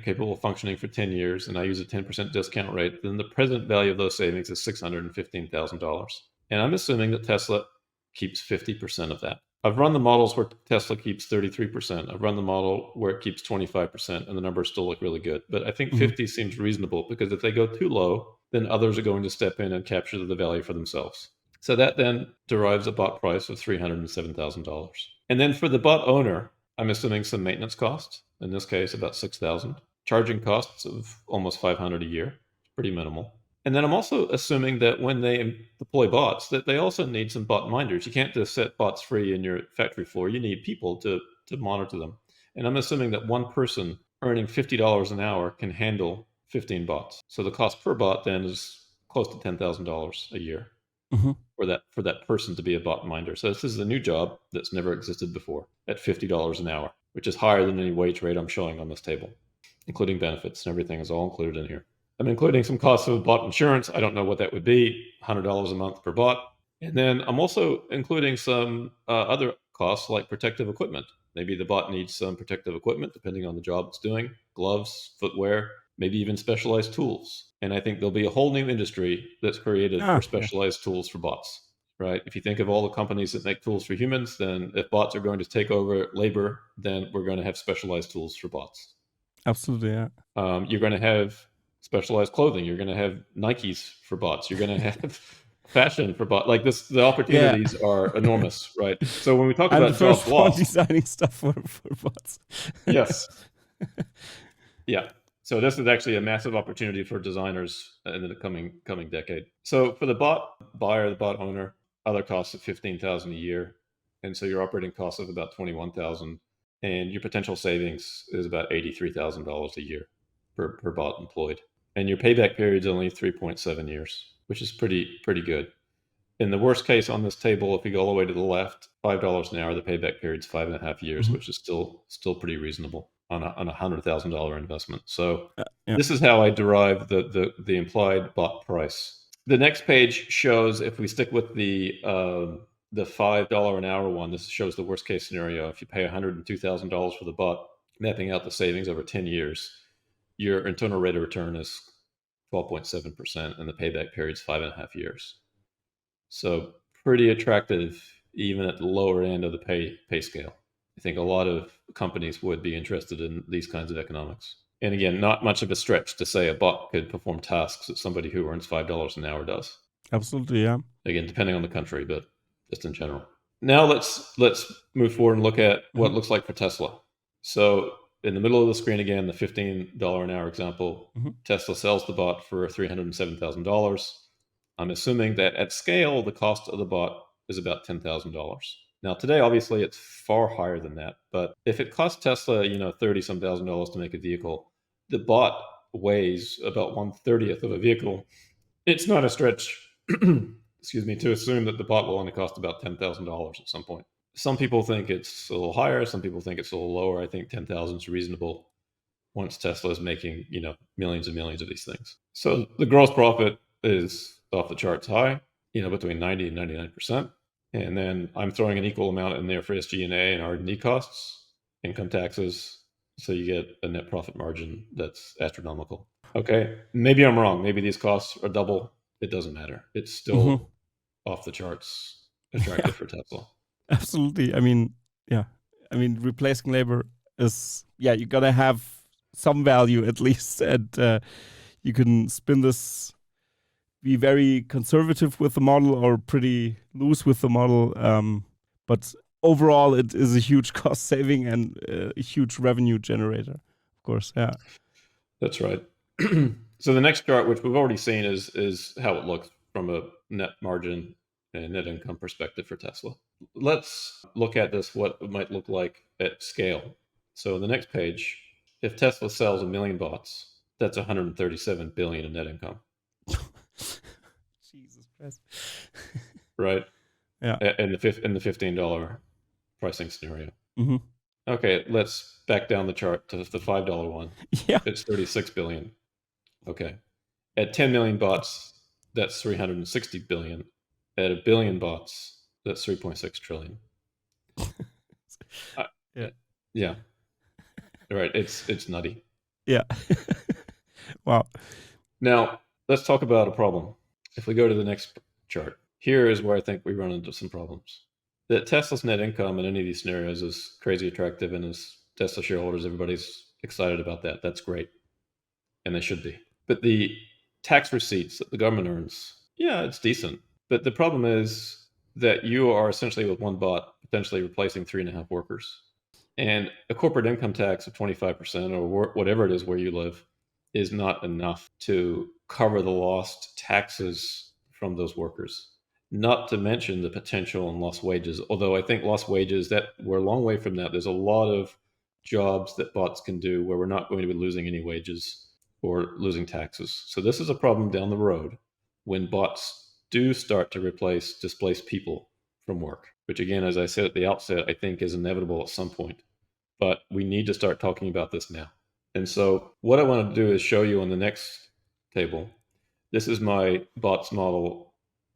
capable of functioning for 10 years, and I use a 10% discount rate, then the present value of those savings is $615,000. And I'm assuming that Tesla keeps 50% of that. I've run the models where Tesla keeps 33%. I've run the model where it keeps 25%, and the numbers still look really good. But I think 50 seems reasonable, because if they go too low, then others are going to step in and capture the value for themselves. So that then derives a bot price of $307,000. And then for the bot owner, I'm assuming some maintenance costs, in this case about 6,000, charging costs of almost 500 a year, pretty minimal. And then I'm also assuming that when they deploy bots, that they also need some bot minders. You can't just set bots free in your factory floor. You need people to monitor them. And I'm assuming that one person earning $50 an hour can handle 15 bots. So the cost per bot then is close to $10,000 a year for that person to be a bot minder. So this is a new job that's never existed before at $50 an hour, which is higher than any wage rate I'm showing on this table, including benefits and everything is all included in here. I'm including some costs of bot insurance. I don't know what that would be, $100 a month per bot. And then I'm also including some other costs like protective equipment. Maybe the bot needs some protective equipment depending on the job it's doing, gloves, footwear. maybe even specialized tools. And I think there'll be a whole new industry that's created for Yeah, specialized tools for bots, right? If you think of all the companies that make tools for humans, then if bots are going to take over labor, then we're going to have specialized tools for bots. absolutely. Yeah. You're going to have specialized clothing. You're going to have Nikes for bots. You're going to have fashion for bots. Like this, the Yeah. opportunities are enormous, right? So when we talk I'm the about jobs first one lost, designing stuff for bots. yes, yeah. So this is actually a massive opportunity for designers in the coming decade. So for the bot buyer, the bot owner, other costs of $15,000 a year, and so your operating costs of about $21,000, and your potential savings is about $83,000 a year per bot employed, and your payback period is only 3.7 years, which is pretty good. In the worst case on this table, if you go all the way to the left, $5 an hour, the payback period is 5.5 years, which is still pretty reasonable on a $100,000 investment. So Yeah. this is how I derive the implied bot price. The next page shows, if we stick with the $5 an hour one, this shows the worst case scenario. If you pay $102,000 for the bot, mapping out the savings over 10 years, your internal rate of return is 12.7%, and the payback period is 5.5 years. So pretty attractive, even at the lower end of the pay scale. I think a lot of companies would be interested in these kinds of economics. And again, not much of a stretch to say a bot could perform tasks that somebody who earns $5 an hour does. Absolutely. Yeah. Again, depending on the country, but just in general. Now let's move forward and look at what it looks like for Tesla. So in the middle of the screen again, the $15 an hour example, Tesla sells the bot for $307,000. I'm assuming that at scale, the cost of the bot is about $10,000. Now today, obviously, it's far higher than that. But if it costs Tesla, $30-some thousand to make a vehicle, the bot weighs about 1/30th of a vehicle. It's not a stretch, excuse me, to assume that the bot will only cost about $10,000 at some point. Some people think it's a little higher. Some people think it's a little lower. I think 10,000 is reasonable once Tesla is making, millions and millions of these things. So the gross profit is off the charts high, between 90 and 99%. And then I'm throwing an equal amount in there for SG&A and R&D costs, income taxes. So you get a net profit margin that's astronomical. Okay, maybe I'm wrong. Maybe these costs are double. It doesn't matter. It's still off the charts attractive for Tesla. Absolutely. I mean, yeah. I mean, replacing labor is, you gotta have some value at least, and you can spin this, be very conservative with the model or pretty loose with the model. But overall, it is a huge cost saving and a huge revenue generator, of course. Yeah. That's right. So the next chart, which we've already seen, is how it looks from a net margin and net income perspective for Tesla. Let's look at this, what it might look like at scale. So the next page, if Tesla sells 1 million bots, that's 137 billion in net income. Jesus Christ. Right? Yeah. In the $15 pricing scenario. Mm-hmm. Okay, let's back down the chart to the $5 one. Yeah. It's 36 billion. Okay. At 10 million bots, that's 360 billion. At 1 billion bots, that's 3.6 trillion. Yeah. Yeah. Right. It's nutty. Yeah. Wow. Now, let's talk about a problem. If we go to the next chart, here is where I think we run into some problems. That Tesla's net income in any of these scenarios is crazy attractive, and as Tesla shareholders, everybody's excited about that. That's great. And they should be. But the tax receipts that the government earns, it's decent. But the problem is that you are essentially, with one bot, potentially replacing 3.5 workers. And a corporate income tax of 25% or whatever it is where you live is not enough to cover the lost taxes from those workers. Not to mention the potential in lost wages. Although I think lost wages, that we're a long way from that. There's a lot of jobs that bots can do where we're not going to be losing any wages or losing taxes. So this is a problem down the road when bots do start to displace people from work, which again, as I said at the outset, I think is inevitable at some point. But we need to start talking about this now. And so what I want to do is show you on the next table. This is my bots model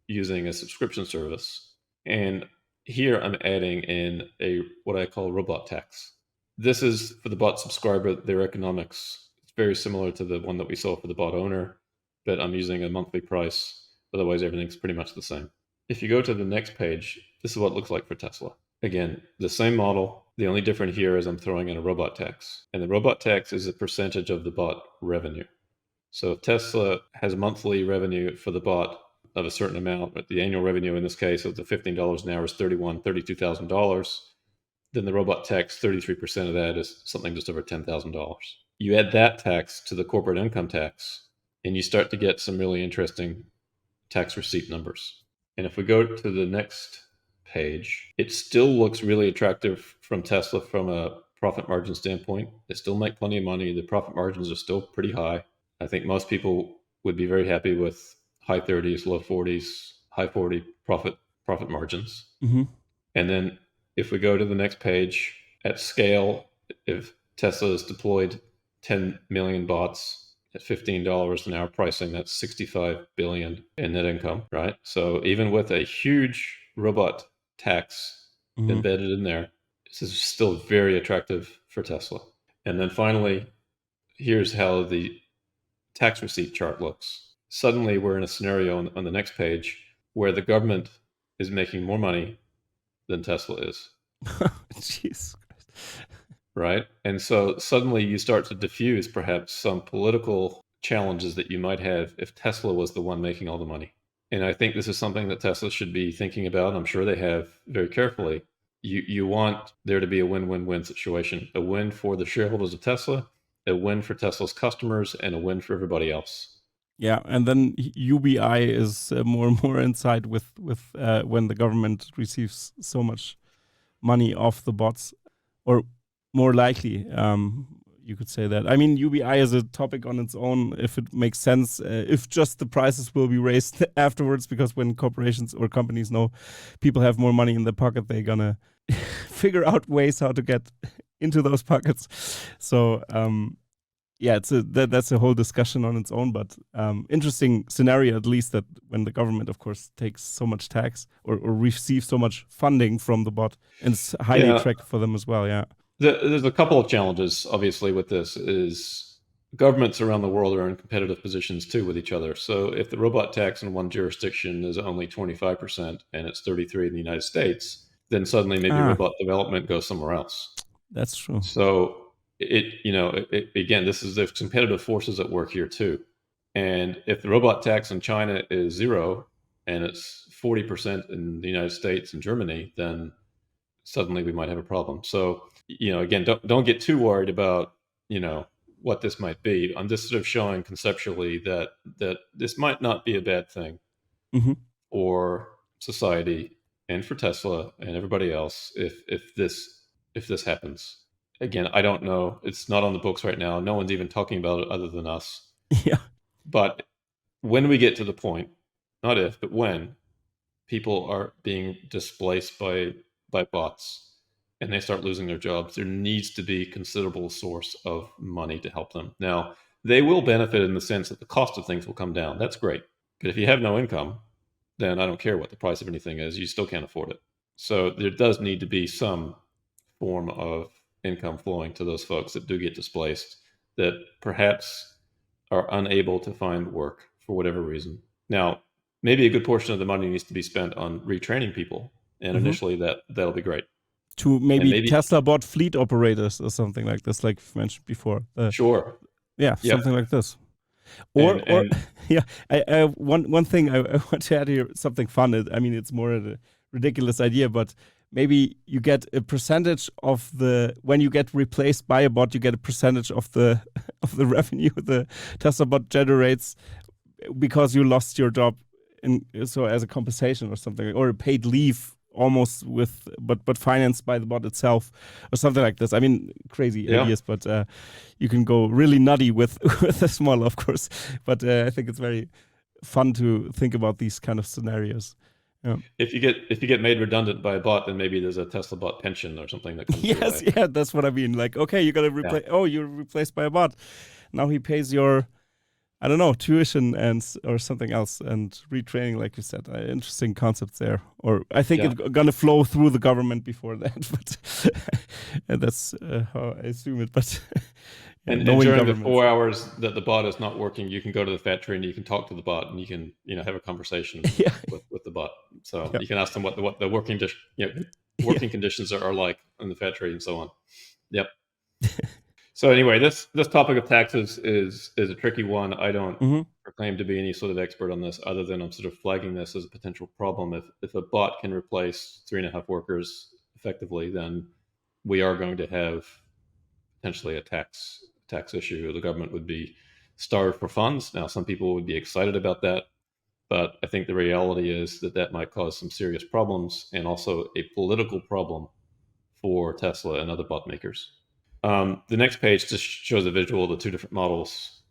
using a subscription service. And here I'm adding in what I call robot tax. This is for the bot subscriber, their economics. It's very similar to the one that we saw for the bot owner, but I'm using a monthly price. Otherwise, everything's pretty much the same. If you go to the next page, this is what it looks like for Tesla. Again, the same model. The only difference here is I'm throwing in a robot tax. And the robot tax is a percentage of the bot revenue. So if Tesla has monthly revenue for the bot of a certain amount, but the annual revenue in this case of the $15 an hour is $32,000, then the robot tax, 33% of that is something just over $10,000. You add that tax to the corporate income tax, and you start to get some really interesting tax receipt numbers. And if we go to the next page, it still looks really attractive from Tesla from a profit margin standpoint. They still make plenty of money. The profit margins are still pretty high. I think most people would be very happy with high 30s, low 40s, high 40 profit margins. Mm-hmm. And then if we go to the next page, at scale, if Tesla has deployed 10 million bots at $15 an hour pricing, that's 65 billion in net income, right? So even with a huge robot tax embedded in there, this is still very attractive for Tesla. And then finally, here's how the tax receipt chart looks. Suddenly we're in a scenario on the next page where the government is making more money than Tesla is. Jeez. Right? And so suddenly you start to diffuse perhaps some political challenges that you might have if Tesla was the one making all the money. And I think this is something that Tesla should be thinking about. I'm sure they have very carefully. You want there to be a win-win-win situation, a win for the shareholders of Tesla, a win for Tesla's customers, and a win for everybody else. Yeah, and then UBI is more and more inside with when the government receives so much money off the bots, or more likely, you could say that. I mean, UBI is a topic on its own, if it makes sense, if just the prices will be raised afterwards, because when corporations or companies know people have more money in their pocket, they're gonna figure out ways how to get into those pockets. So, yeah, that's a whole discussion on its own, but interesting scenario, at least, that when the government, of course, takes so much tax or receives so much funding from the bot, and it's highly attractive for them as well. Yeah, there's a couple of challenges, obviously, with this. Is governments around the world are in competitive positions too with each other. So if the robot tax in one jurisdiction is only 25% and it's 33% in the United States, then suddenly maybe robot development goes somewhere else. That's true. So again, there's competitive forces at work here too. And if the robot tax in China is 0 and it's 40% in the United States and Germany, then suddenly we might have a problem. So, again, don't get too worried about, what this might be. I'm just sort of showing conceptually that this might not be a bad thing for society and for Tesla and everybody else if this happens. Again, I don't know. It's not on the books right now. No one's even talking about it other than us. Yeah. But when we get to the point, not if, but when people are being displaced by bots and they start losing their jobs, there needs to be considerable source of money to help them. Now, they will benefit in the sense that the cost of things will come down. That's great. But if you have no income, then I don't care what the price of anything is. You still can't afford it. So there does need to be some form of income flowing to those folks that do get displaced, that perhaps are unable to find work for whatever reason. Now, maybe a good portion of the money needs to be spent on retraining people, and initially that'll be great. To maybe Tesla bot fleet operators or something like this, like you mentioned before. Sure. Yeah, something like this. Or yeah, one thing I want to add here, something fun. I mean, it's more a ridiculous idea, but maybe you get a percentage of when you get replaced by a bot, you get a percentage of the revenue the Tesla bot generates because you lost your job, so as a compensation or something, or a paid leave almost but financed by the bot itself or something like this. I mean, crazy ideas, but you can go really nutty with this model, of course. But I think it's very fun to think about these kind of scenarios. Yeah. If you get made redundant by a bot, then maybe there's a Tesla bot pension or something that comes yes, yeah, that's what I mean. Like, okay, you got to replace. Yeah. Oh, you're replaced by a bot. Now he pays your, I don't know, tuition or something else, and retraining, like you said. Interesting concepts there. Or I think it's gonna flow through the government before that, but that's how I assume it. But And knowing during the governments. 4 hours that the bot is not working, you can go to the factory and you can talk to the bot and you can have a conversation Yeah, with the bot. So yeah, you can ask them what the working yeah. working conditions are like in the factory and so on. Yep. So anyway, this topic of taxes is a tricky one. I don't Hmm. proclaim to be any sort of expert on this, other than I'm sort of flagging this as a potential problem. If a bot can replace 3.5 workers effectively, then we are going to have potentially a tax issue. The government would be starved for funds. Now, some people would be excited about that, but I think the reality is that that might cause some serious problems and also a political problem for Tesla and other bot makers. The next page just shows a visual of the two different models,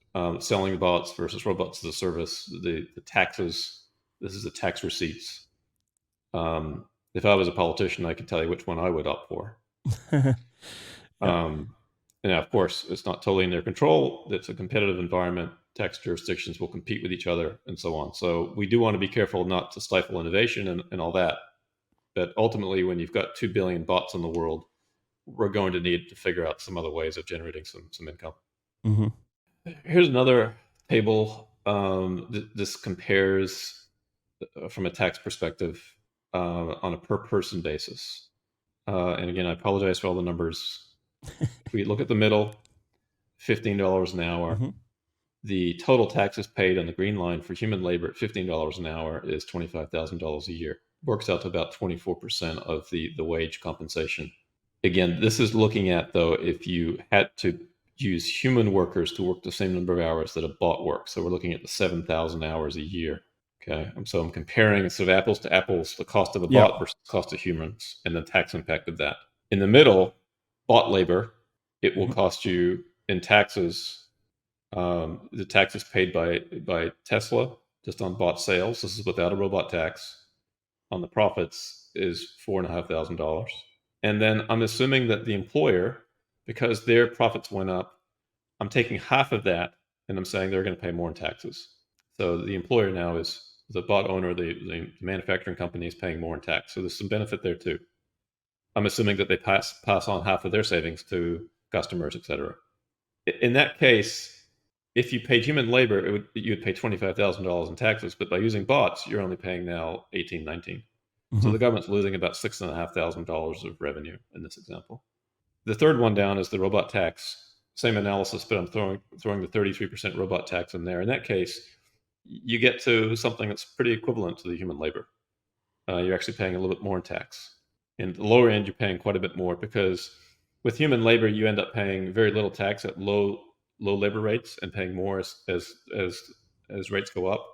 selling bots versus robots as a service. The taxes. This is the tax receipts. If I was a politician, I could tell you which one I would opt for. Yeah. And of course, it's not totally in their control. It's a competitive environment. Tax jurisdictions will compete with each other and so on. So we do want to be careful not to stifle innovation and all that. But ultimately, when you've got 2 billion bots in the world, we're going to need to figure out some other ways of generating some income. Hmm. Here's another table. This compares from a tax perspective on a per person basis. And again, I apologize for all the numbers. If we look at the middle, $15 an hour. Hmm. The total taxes paid on the green line for human labor at $15 an hour is $25,000 a year. Works out to about 24% of the wage compensation. Again, this is looking at, though, if you had to use human workers to work the same number of hours that a bot works. So we're looking at the 7,000 hours a year. Okay. So I'm comparing sort of apples to apples, the cost of a Yeah. bot versus the cost of humans and the tax impact of that. In the middle, bot labor, it will Hmm. cost you in taxes, the taxes paid by Tesla just on bot sales. This is without a robot tax. On the profits is $4,500. And then I'm assuming that the employer, because their profits went up, I'm taking half of that and I'm saying they're going to pay more in taxes. So the employer now is the bot owner, the manufacturing company is paying more in tax. So there's some benefit there too. I'm assuming that they pass on half of their savings to customers, et cetera. In that case, if you paid human labor, you'd pay $25,000 in taxes, but by using bots, you're only paying now 18, 19. So Hmm. the government's losing about $6,500 of revenue in this example. The third one down is the robot tax. Same analysis, but I'm throwing the 33% robot tax in there. In that case, you get to something that's pretty equivalent to the human labor. You're actually paying a little bit more in tax. And the lower end, you're paying quite a bit more because with human labor, you end up paying very little tax at low labor rates and paying more as rates go up.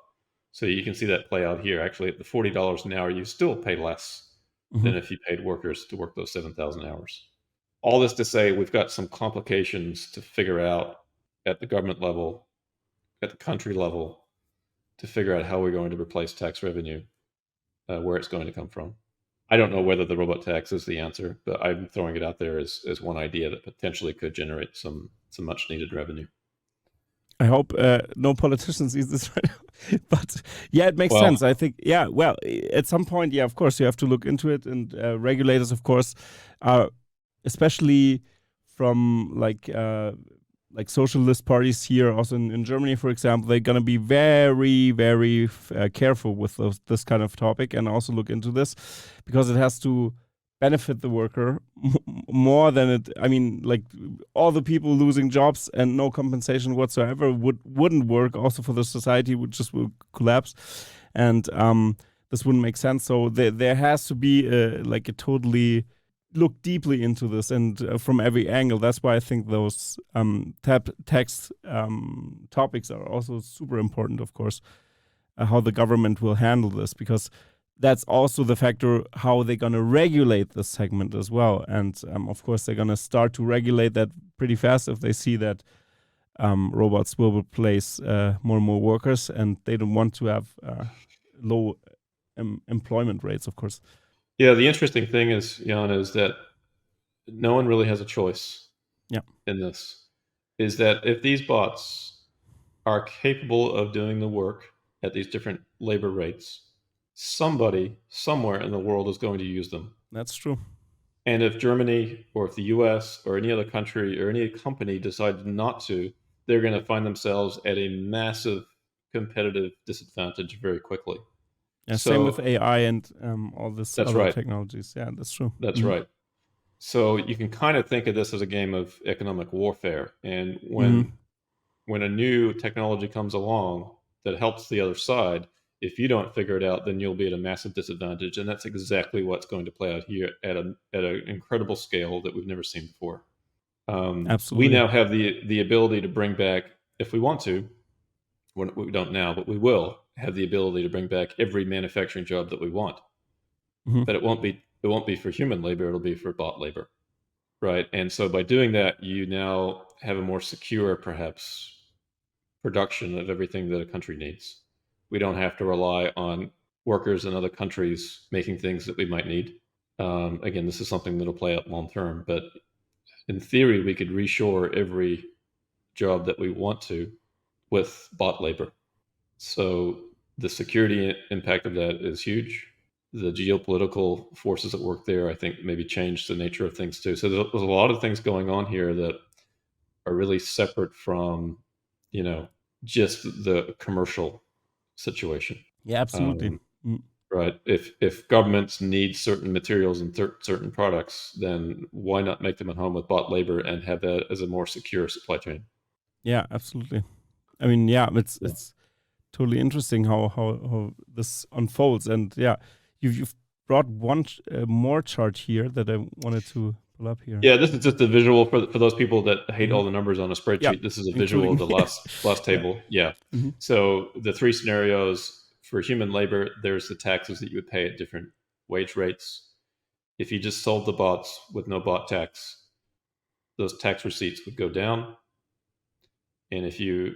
So you can see that play out here. Actually, at the $40 an hour, you still pay less Hmm. than if you paid workers to work those 7,000 hours. All this to say, we've got some complications to figure out at the government level, at the country level, to figure out how we're going to replace tax revenue, where it's going to come from. I don't know whether the robot tax is the answer, but I'm throwing it out there as one idea that potentially could generate some much needed revenue. I hope no politicians use this right now. But yeah, it makes Well, sense. I think, yeah, well, at some point, yeah, of course, you have to look into it. And regulators, of course, are especially from like socialist parties here, also in Germany, for example, they're going to be very, very careful with this kind of topic and also look into this because it has to benefit the worker more than it. I mean, like all the people losing jobs and no compensation whatsoever wouldn't work. Also for the society, would just will collapse, and this wouldn't make sense. So there has to be like a totally look deeply into this and from every angle. That's why I think those tax topics are also super important, of course, how the government will handle this, because that's also the factor how they're going to regulate this segment as well. And of course, they're going to start to regulate that pretty fast if they see that robots will replace more and more workers, and they don't want to have low employment rates, of course. yeah, the interesting thing is, Jan, is that no one really has a choice Yeah. in this. Is that if these bots are capable of doing the work at these different labor rates, somebody somewhere in the world is going to use them. That's true. And if Germany or if the US or any other country or any company decides not to, they're going to find themselves at a massive competitive disadvantage very quickly. Yeah, same with So AI and all this that's other right. technologies. Yeah, that's true. That's right. So you can kind of think of this as a game of economic warfare. And Mm-hmm. when a new technology comes along that helps the other side, if you don't figure it out, then you'll be at a massive disadvantage. And that's exactly what's going to play out here at an incredible scale that we've never seen before. We Absolutely. now have the ability to bring back, if we want to, we don't now, but we will have the ability to bring back every manufacturing job that we want. Mm-hmm. But it won't be for human labor; it'll be for bot labor, right? And so by doing that, you now have a more secure, perhaps, production of everything that a country needs. We don't have to rely on workers in other countries making things that we might need. Again, this is something that'll play out long term, but in theory, we could reshore every job that we want to with bot labor. So the security impact of that is huge. The geopolitical forces at work there, I think, maybe change the nature of things too. So there's a lot of things going on here that are really separate from, you know, just the commercial situation. Yeah, absolutely. Um, Mm. right. If governments need certain materials and certain products, then why not make them at home with bot labor and have that as a more secure supply chain? Yeah, absolutely. I mean, yeah, it's Yeah. it's totally interesting how this unfolds. And yeah, you've brought one more chart here that I wanted to pull up here. Yeah, this is just a visual for those people that hate Mm-hmm. all the numbers on a Yeah, spreadsheet. This is a visual including of me. the last Yeah. table. Yeah. Mm-hmm. So the three scenarios for human labor, there's the taxes that you would pay at different wage rates. If you just sold the bots with no bot tax, those tax receipts would go down. And if you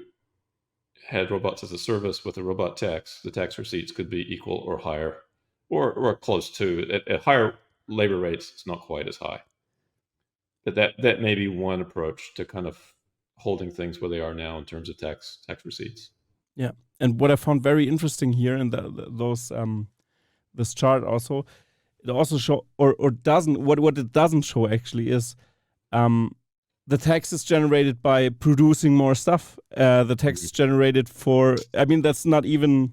had robots as a service with a robot tax, the tax receipts could be equal or higher, or close to. At higher labor rates, it's not quite as high. But that may be one approach to kind of holding things where they are now in terms of tax receipts. Yeah, and what I found very interesting here in those this chart also, it also show or doesn't what it doesn't show actually is um the tax is generated by producing more stuff. The tax Mhm. is generated for, I mean, that's not even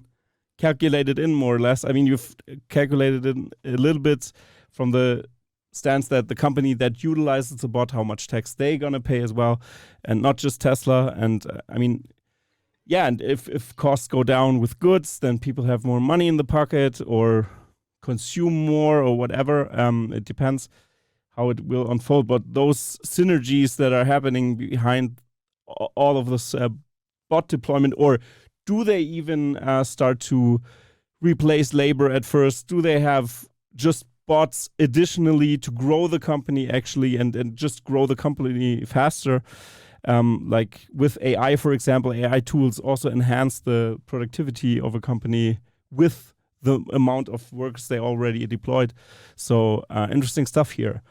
calculated in more or less. I mean, you've calculated in a little bit from the stance that the company that utilizes the bot, how much tax they're going to pay as well, and not just Tesla. And I mean, yeah, and if costs go down with goods, then people have more money in the pocket or consume more or whatever. It depends how it will unfold. But those synergies that are happening behind all of this bot deployment, or do they even start to replace labor at first? Do they have just bots additionally to grow the company actually and just grow the company faster? Like with AI, for example, AI tools also enhance the productivity of a company with the amount of workers they already deployed. So interesting stuff here.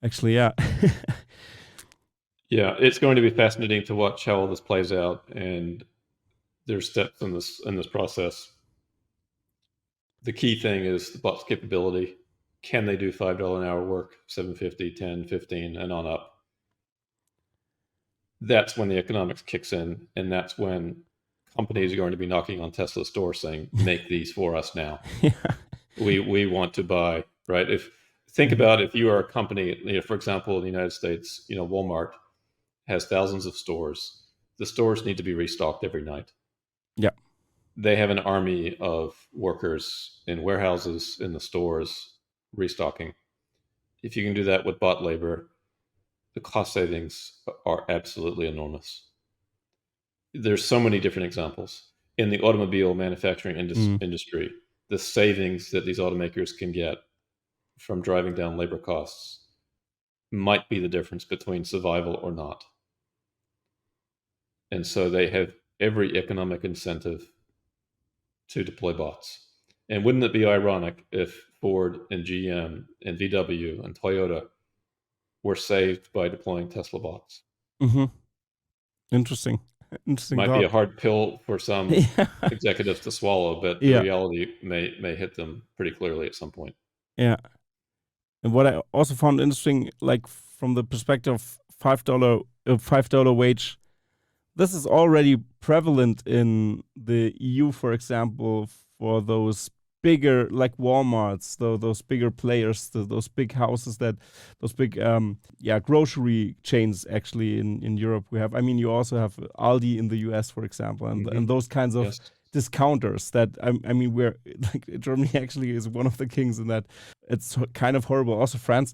Actually, yeah. Yeah, it's going to be fascinating to watch how all this plays out, and there's steps in this process. The key thing is the bot's capability. Can they do $5 an hour work, 750, 10, 15, and on up? That's when the economics kicks in, and that's when companies are going to be knocking on Tesla's door saying, "Make these for us now. Yeah. We want to buy." Right? If think Mhm. about if you are a company, for example, in the United States, Walmart has thousands of stores. The stores need to be restocked every night. Yeah. They have an army of workers in warehouses in the stores restocking. If you can do that with bot labor, the cost savings are absolutely enormous. There's so many different examples in the automobile manufacturing Mm. industry. The savings that these automakers can get from driving down labor costs might be the difference between survival or not. And so they have every economic incentive to deploy bots. And wouldn't it be ironic if Ford and GM and VW and Toyota were saved by deploying Tesla bots? Mm-hmm. Interesting. Interesting Might be thought. a hard pill for some Yeah. executives to swallow, but the Yeah. reality may hit them pretty clearly at some point. Yeah. And what I also found interesting, like from the perspective of $5 wage, this is already prevalent in the EU, for example, for those bigger, like Walmarts, those bigger players, those big houses those big, grocery chains actually in Europe we have. I mean, you also have Aldi in the US, for example, and those kinds of Yes. discounters that, I mean, we're like Germany actually is one of the kings in that. It's kind of horrible. Also France,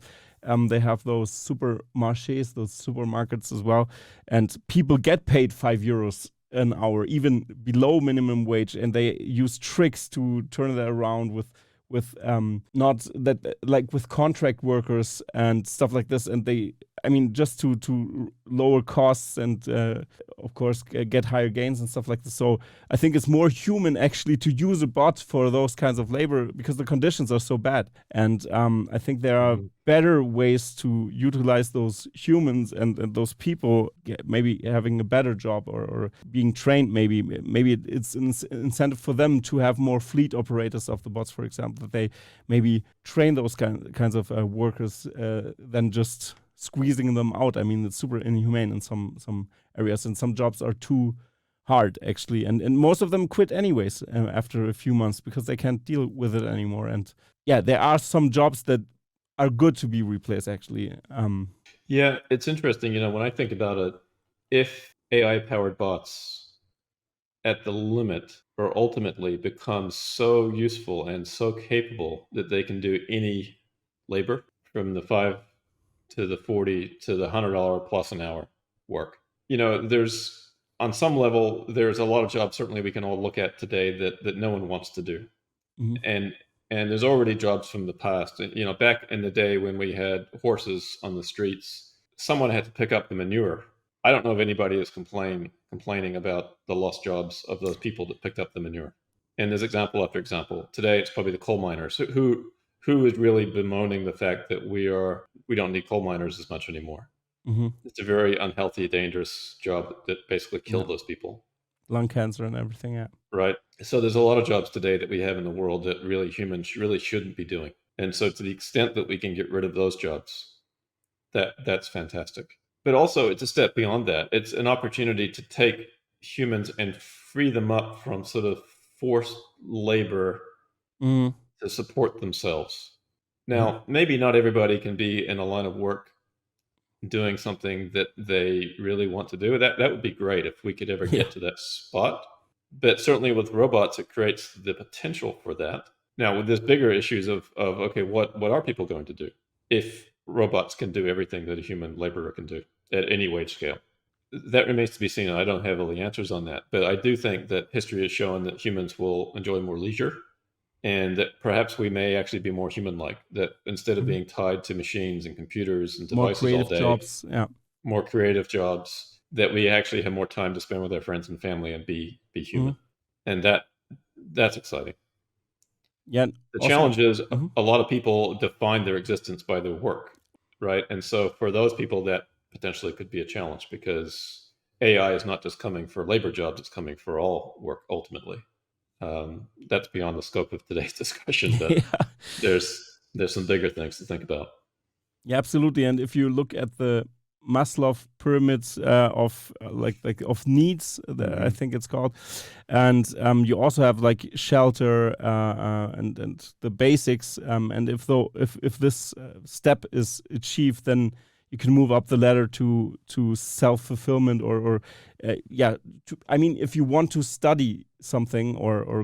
they have those supermarchés, those supermarkets as well, and people get paid €5 an hour, even below minimum wage, and they use tricks to turn that around with not that like with contract workers and stuff like this, and they, I mean, just to lower costs and of course get higher gains and stuff like this. So I think it's more human actually to use a bot for those kinds of labor because the conditions are so bad. And I think there are better ways to utilize those humans and those people, maybe having a better job or being trained. Maybe it's an incentive for them to have more fleet operators of the bots, for example, that they maybe train those kinds of workers than just squeezing them out. I mean, it's super inhumane in some areas, and some jobs are too hard actually, and most of them quit anyways after a few months because they can't deal with it anymore. And yeah, there are some jobs that are good to be replaced actually. Yeah, it's interesting. When I think about it, if AI powered bots at the limit or ultimately become so useful and so capable that they can do any labor from the 5 to the 40 to the $100 plus an hour work. There's on some level, there's a lot of jobs certainly we can all look at today that no one wants to do. Mm-hmm. And there's already jobs from the past. Back in the day when we had horses on the streets, someone had to pick up the manure. I don't know if anybody is complaining about the lost jobs of those people that picked up the manure. And there's example after example. Today, it's probably the coal miners who is really bemoaning the fact that we don't need coal miners as much anymore. Mm-hmm. It's a very unhealthy, dangerous job that basically killed those people. Lung cancer and everything, yeah. Right. So there's a lot of jobs today that we have in the world that really humans really shouldn't be doing. And so to the extent that we can get rid of those jobs, that's fantastic. But also it's a step beyond that. It's an opportunity to take humans and free them up from sort of forced labor to support themselves. Now, maybe not everybody can be in a line of work doing something that they really want to do. That would be great if we could ever get to that spot. But certainly with robots, it creates the potential for that. Now, with this bigger issues of okay, what are people going to do if robots can do everything that a human laborer can do at any wage scale? That remains to be seen. I don't have all the answers on that, but I do think that history has shown that humans will enjoy more leisure, and that perhaps we may actually be more human-like. That instead of being tied to machines and computers and devices all day, jobs, more creative jobs, that we actually have more time to spend with our friends and family and be human. And that's exciting. Yeah. The challenge is a lot of people define their existence by their work, right? And so for those people, that potentially could be a challenge because AI is not just coming for labor jobs; it's coming for all work ultimately. That's beyond the scope of today's discussion, but there's some bigger things to think about. Yeah, absolutely. And if you look at the Maslow pyramids of of needs, I think it's called, and you also have like shelter and the basics. And if this step is achieved, then you can move up the ladder to self-fulfillment or I mean, if you want to study something or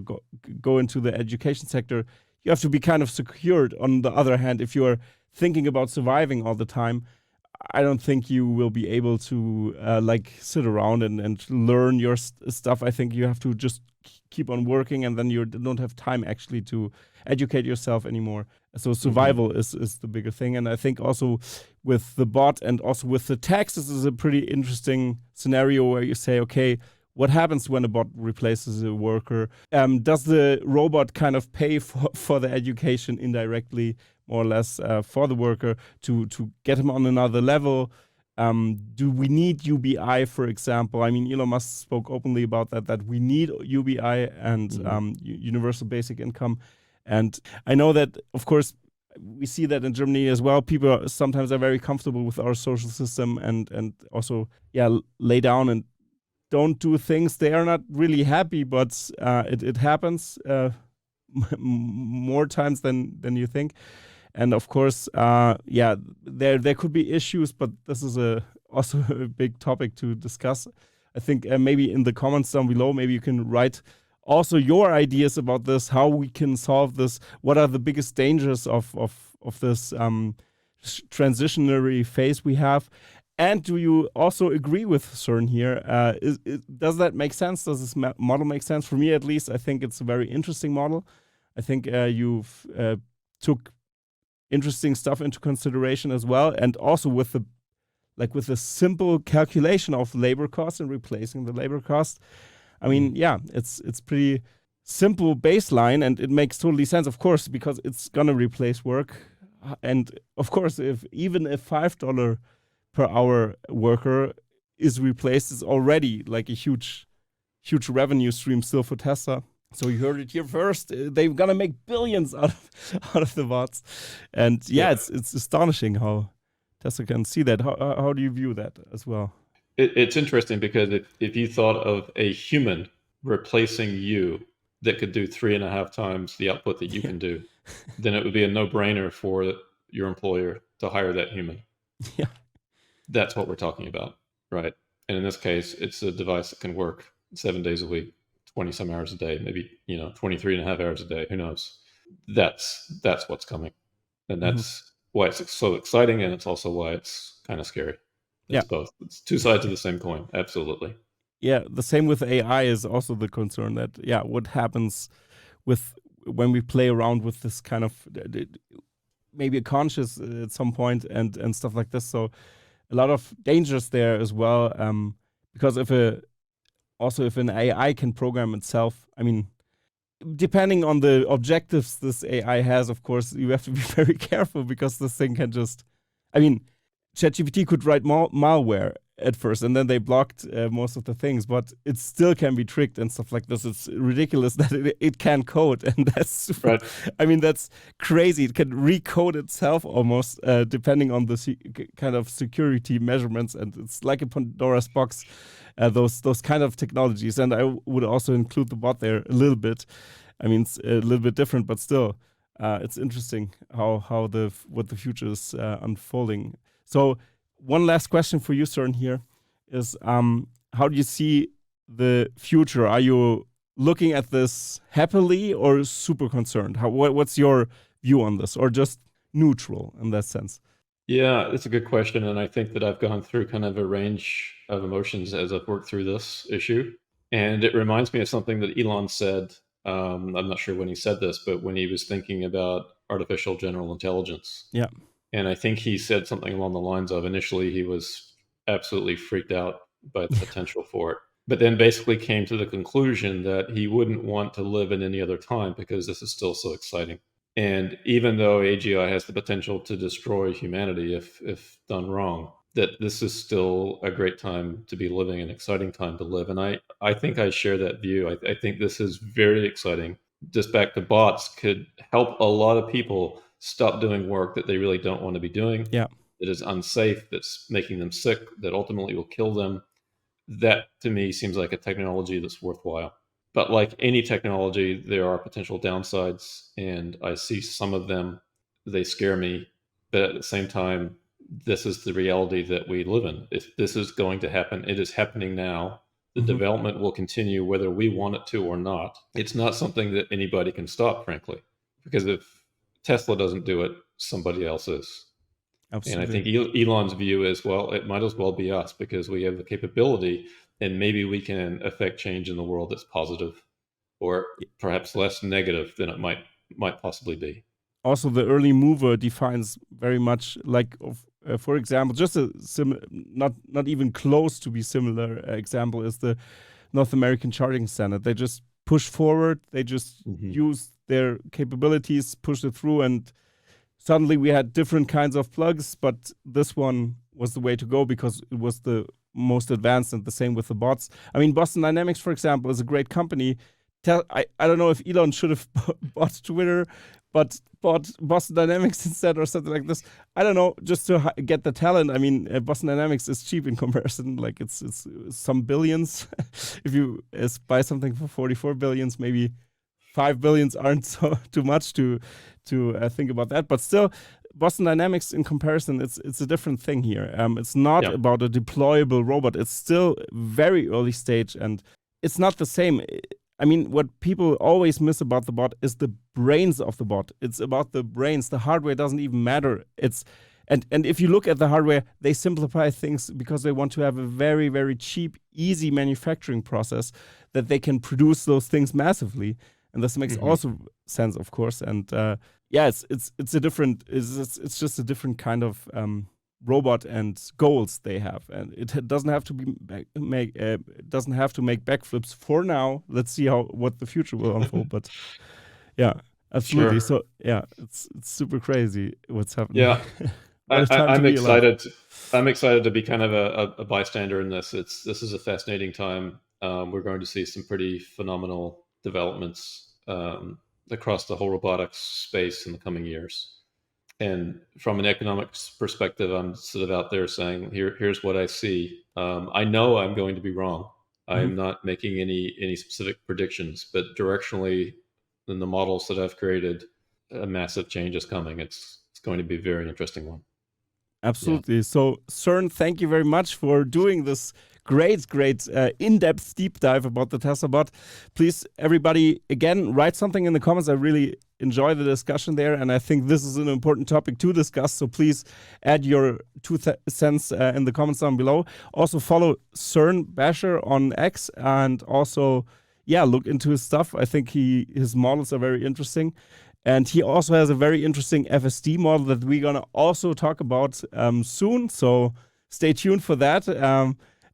go into the education sector, you have to be kind of secured. On the other hand, if you are thinking about surviving all the time, I don't think you will be able to sit around and learn your stuff. I think you have to just keep on working, and then you don't have time actually to educate yourself anymore. So survival is the bigger thing. And I think also with the bot and also with the taxes is a pretty interesting scenario where you say, okay, what happens when a bot replaces a worker? Does the robot kind of pay for the education indirectly, more or less, for the worker to get him on another level? Do we need UBI, for example? I mean, Elon Musk spoke openly about that we need UBI and universal basic income. And I know that, of course, we see that in Germany as well. People sometimes are very comfortable with our social system and also lay down and don't do things. They are not really happy, but it happens more times than you think. And of course, there could be issues, but this is also a big topic to discuss. I think maybe in the comments down below, maybe you can write also your ideas about this, how we can solve this, what are the biggest dangers of this transitionary phase we have. And do you also agree with Cern here? Does that make sense? Does this model make sense? For me, at least, I think it's a very interesting model. I think you've took interesting stuff into consideration as well, and also with the simple calculation of labor costs and replacing the labor cost. I mean, it's pretty simple baseline, and it makes totally sense, of course, because it's gonna replace work. And of course, if even a $5 per hour worker is replaced, it's already like a huge revenue stream still for Tesla. So you heard it here first. They're gonna make billions out of the bots, and it's astonishing how Tesla can see that. How do you view that as well? It's interesting because if you thought of a human replacing you that could do 3.5 times the output that you can do, then it would be a no-brainer for your employer to hire that human. Yeah. That's what we're talking about, right? And in this case, it's a device that can work 7 days a week, 20 some hours a day, maybe 23.5 hours a day, who knows. That's what's coming, and that's why it's so exciting, and it's also why it's kind of scary. It's both. It's two sides of the same coin. Absolutely. Yeah, the same with AI is also the concern that what happens with when we play around with this kind of maybe a conscious at some point and stuff like this. So a lot of dangers there as well, because if an AI can program itself, I mean, depending on the objectives this AI has, of course, you have to be very careful, because this thing can just, I mean, ChatGPT could write malware at first, and then they blocked most of the things, but it still can be tricked and stuff like this. It's ridiculous that it can code, and that's super, right. I mean, that's crazy. It can recode itself almost, depending on the kind of security measurements, and it's like a Pandora's box. Those kind of technologies, and I would also include the bot there a little bit. I mean, it's a little bit different, but still, it's interesting what the future is unfolding. So, one last question for you, Cern, here is how do you see the future? Are you looking at this happily or super concerned? What's your view on this, or just neutral in that sense? Yeah, that's a good question, and I think that I've gone through kind of a range of emotions as I've worked through this issue. And it reminds me of something that Elon said. I'm not sure when he said this, but when he was thinking about artificial general intelligence. Yeah. And I think he said something along the lines of, initially he was absolutely freaked out by the potential for it, but then basically came to the conclusion that he wouldn't want to live in any other time because this is still so exciting. And even though AGI has the potential to destroy humanity if done wrong, that this is still a great time to be living, an exciting time to live. And I think I share that view. I think this is very exciting. Just back to bots could help a lot of people stop doing work that they really don't want to be doing. Yeah. That is unsafe, that's making them sick, that ultimately will kill them. That to me seems like a technology that's worthwhile. But like any technology, there are potential downsides, and I see some of them, they scare me. But at the same time, this is the reality that we live in. If this is going to happen, it is happening now. The development will continue whether we want it to or not. It's not something that anybody can stop, frankly, because if Tesla doesn't do it, somebody else is. Absolutely. And I think Elon's view is, well, it might as well be us, because we have the capability, and maybe we can affect change in the world that's positive, or perhaps less negative than it might possibly be. Also, the early mover defines very much, like, for example, just a not even close to be similar example is the North American Charging Standard. They just push forward, they just use their capabilities, push it through, and suddenly we had different kinds of plugs, but this one was the way to go because it was the most advanced, and the same with the bots. I mean, Boston Dynamics, for example, is a great company. I don't know if Elon should have bought Twitter, but bought Boston Dynamics instead or something like this. I don't know, just to get the talent. I mean, Boston Dynamics is cheap in comparison. Like it's some billions. If you buy something for 44 billions, maybe 5 billions aren't so too much to think about that. But still, Boston Dynamics in comparison, it's a different thing here. It's not about a deployable robot. It's still very early stage, and it's not the same. I mean, what people always miss about the bot is the brains of the bot. It's about the brains. The hardware doesn't even matter. And if you look at the hardware, they simplify things because they want to have a very, very cheap, easy manufacturing process that they can produce those things massively. And this makes also sense, of course. And it's a different. It's just a different kind of robot and goals they have, and it doesn't have to make backflips for now. Let's see what the future will unfold. But yeah, absolutely. Sure. So yeah, it's super crazy what's happening. Yeah, I'm excited. I'm excited to be kind of a bystander in this. This is a fascinating time. We're going to see some pretty phenomenal developments across the whole robotics space in the coming years. And from an economics perspective, I'm sort of out there saying, here's what I see. I know I'm going to be wrong. I'm not making any specific predictions, but directionally, in the models that I've created, a massive change is coming. It's going to be a very interesting one. Absolutely. Yeah. So, Cern, thank you very much for doing this great in-depth deep dive about the Tesla bot. Please, everybody, again, write something in the comments. I really enjoy the discussion there, and I think this is an important topic to discuss. So please add your 2 cents in the comments down below. Also follow Cern Basher on X, and also, look into his stuff. I think his models are very interesting. And he also has a very interesting FSD model that we're going to also talk about soon. So stay tuned for that.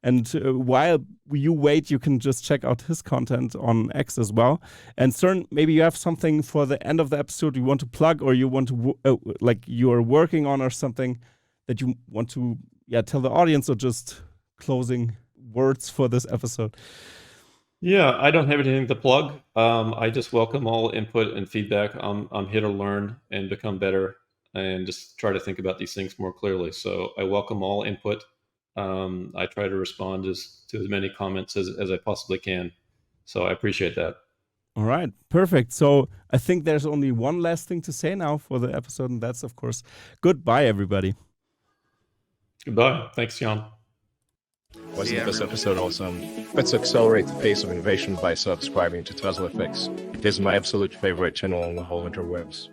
And while you wait, you can just check out his content on X as well. And Cern, maybe you have something for the end of the episode you want to plug, or you want to, like you are working on, or something that you want to tell the audience, or just closing words for this episode. Yeah, I don't have anything to plug. I just welcome all input and feedback. I'm here to learn and become better, and just try to think about these things more clearly. So I welcome all input. I try to respond to as many comments as I possibly can. So I appreciate that. All right, perfect. So I think there's only one last thing to say now for the episode, and that's, of course, goodbye, everybody. Goodbye. Thanks, Jan. Wasn't this episode awesome? Let's accelerate the pace of innovation by subscribing to Tesla Fix. It is my absolute favorite channel on the whole interwebs.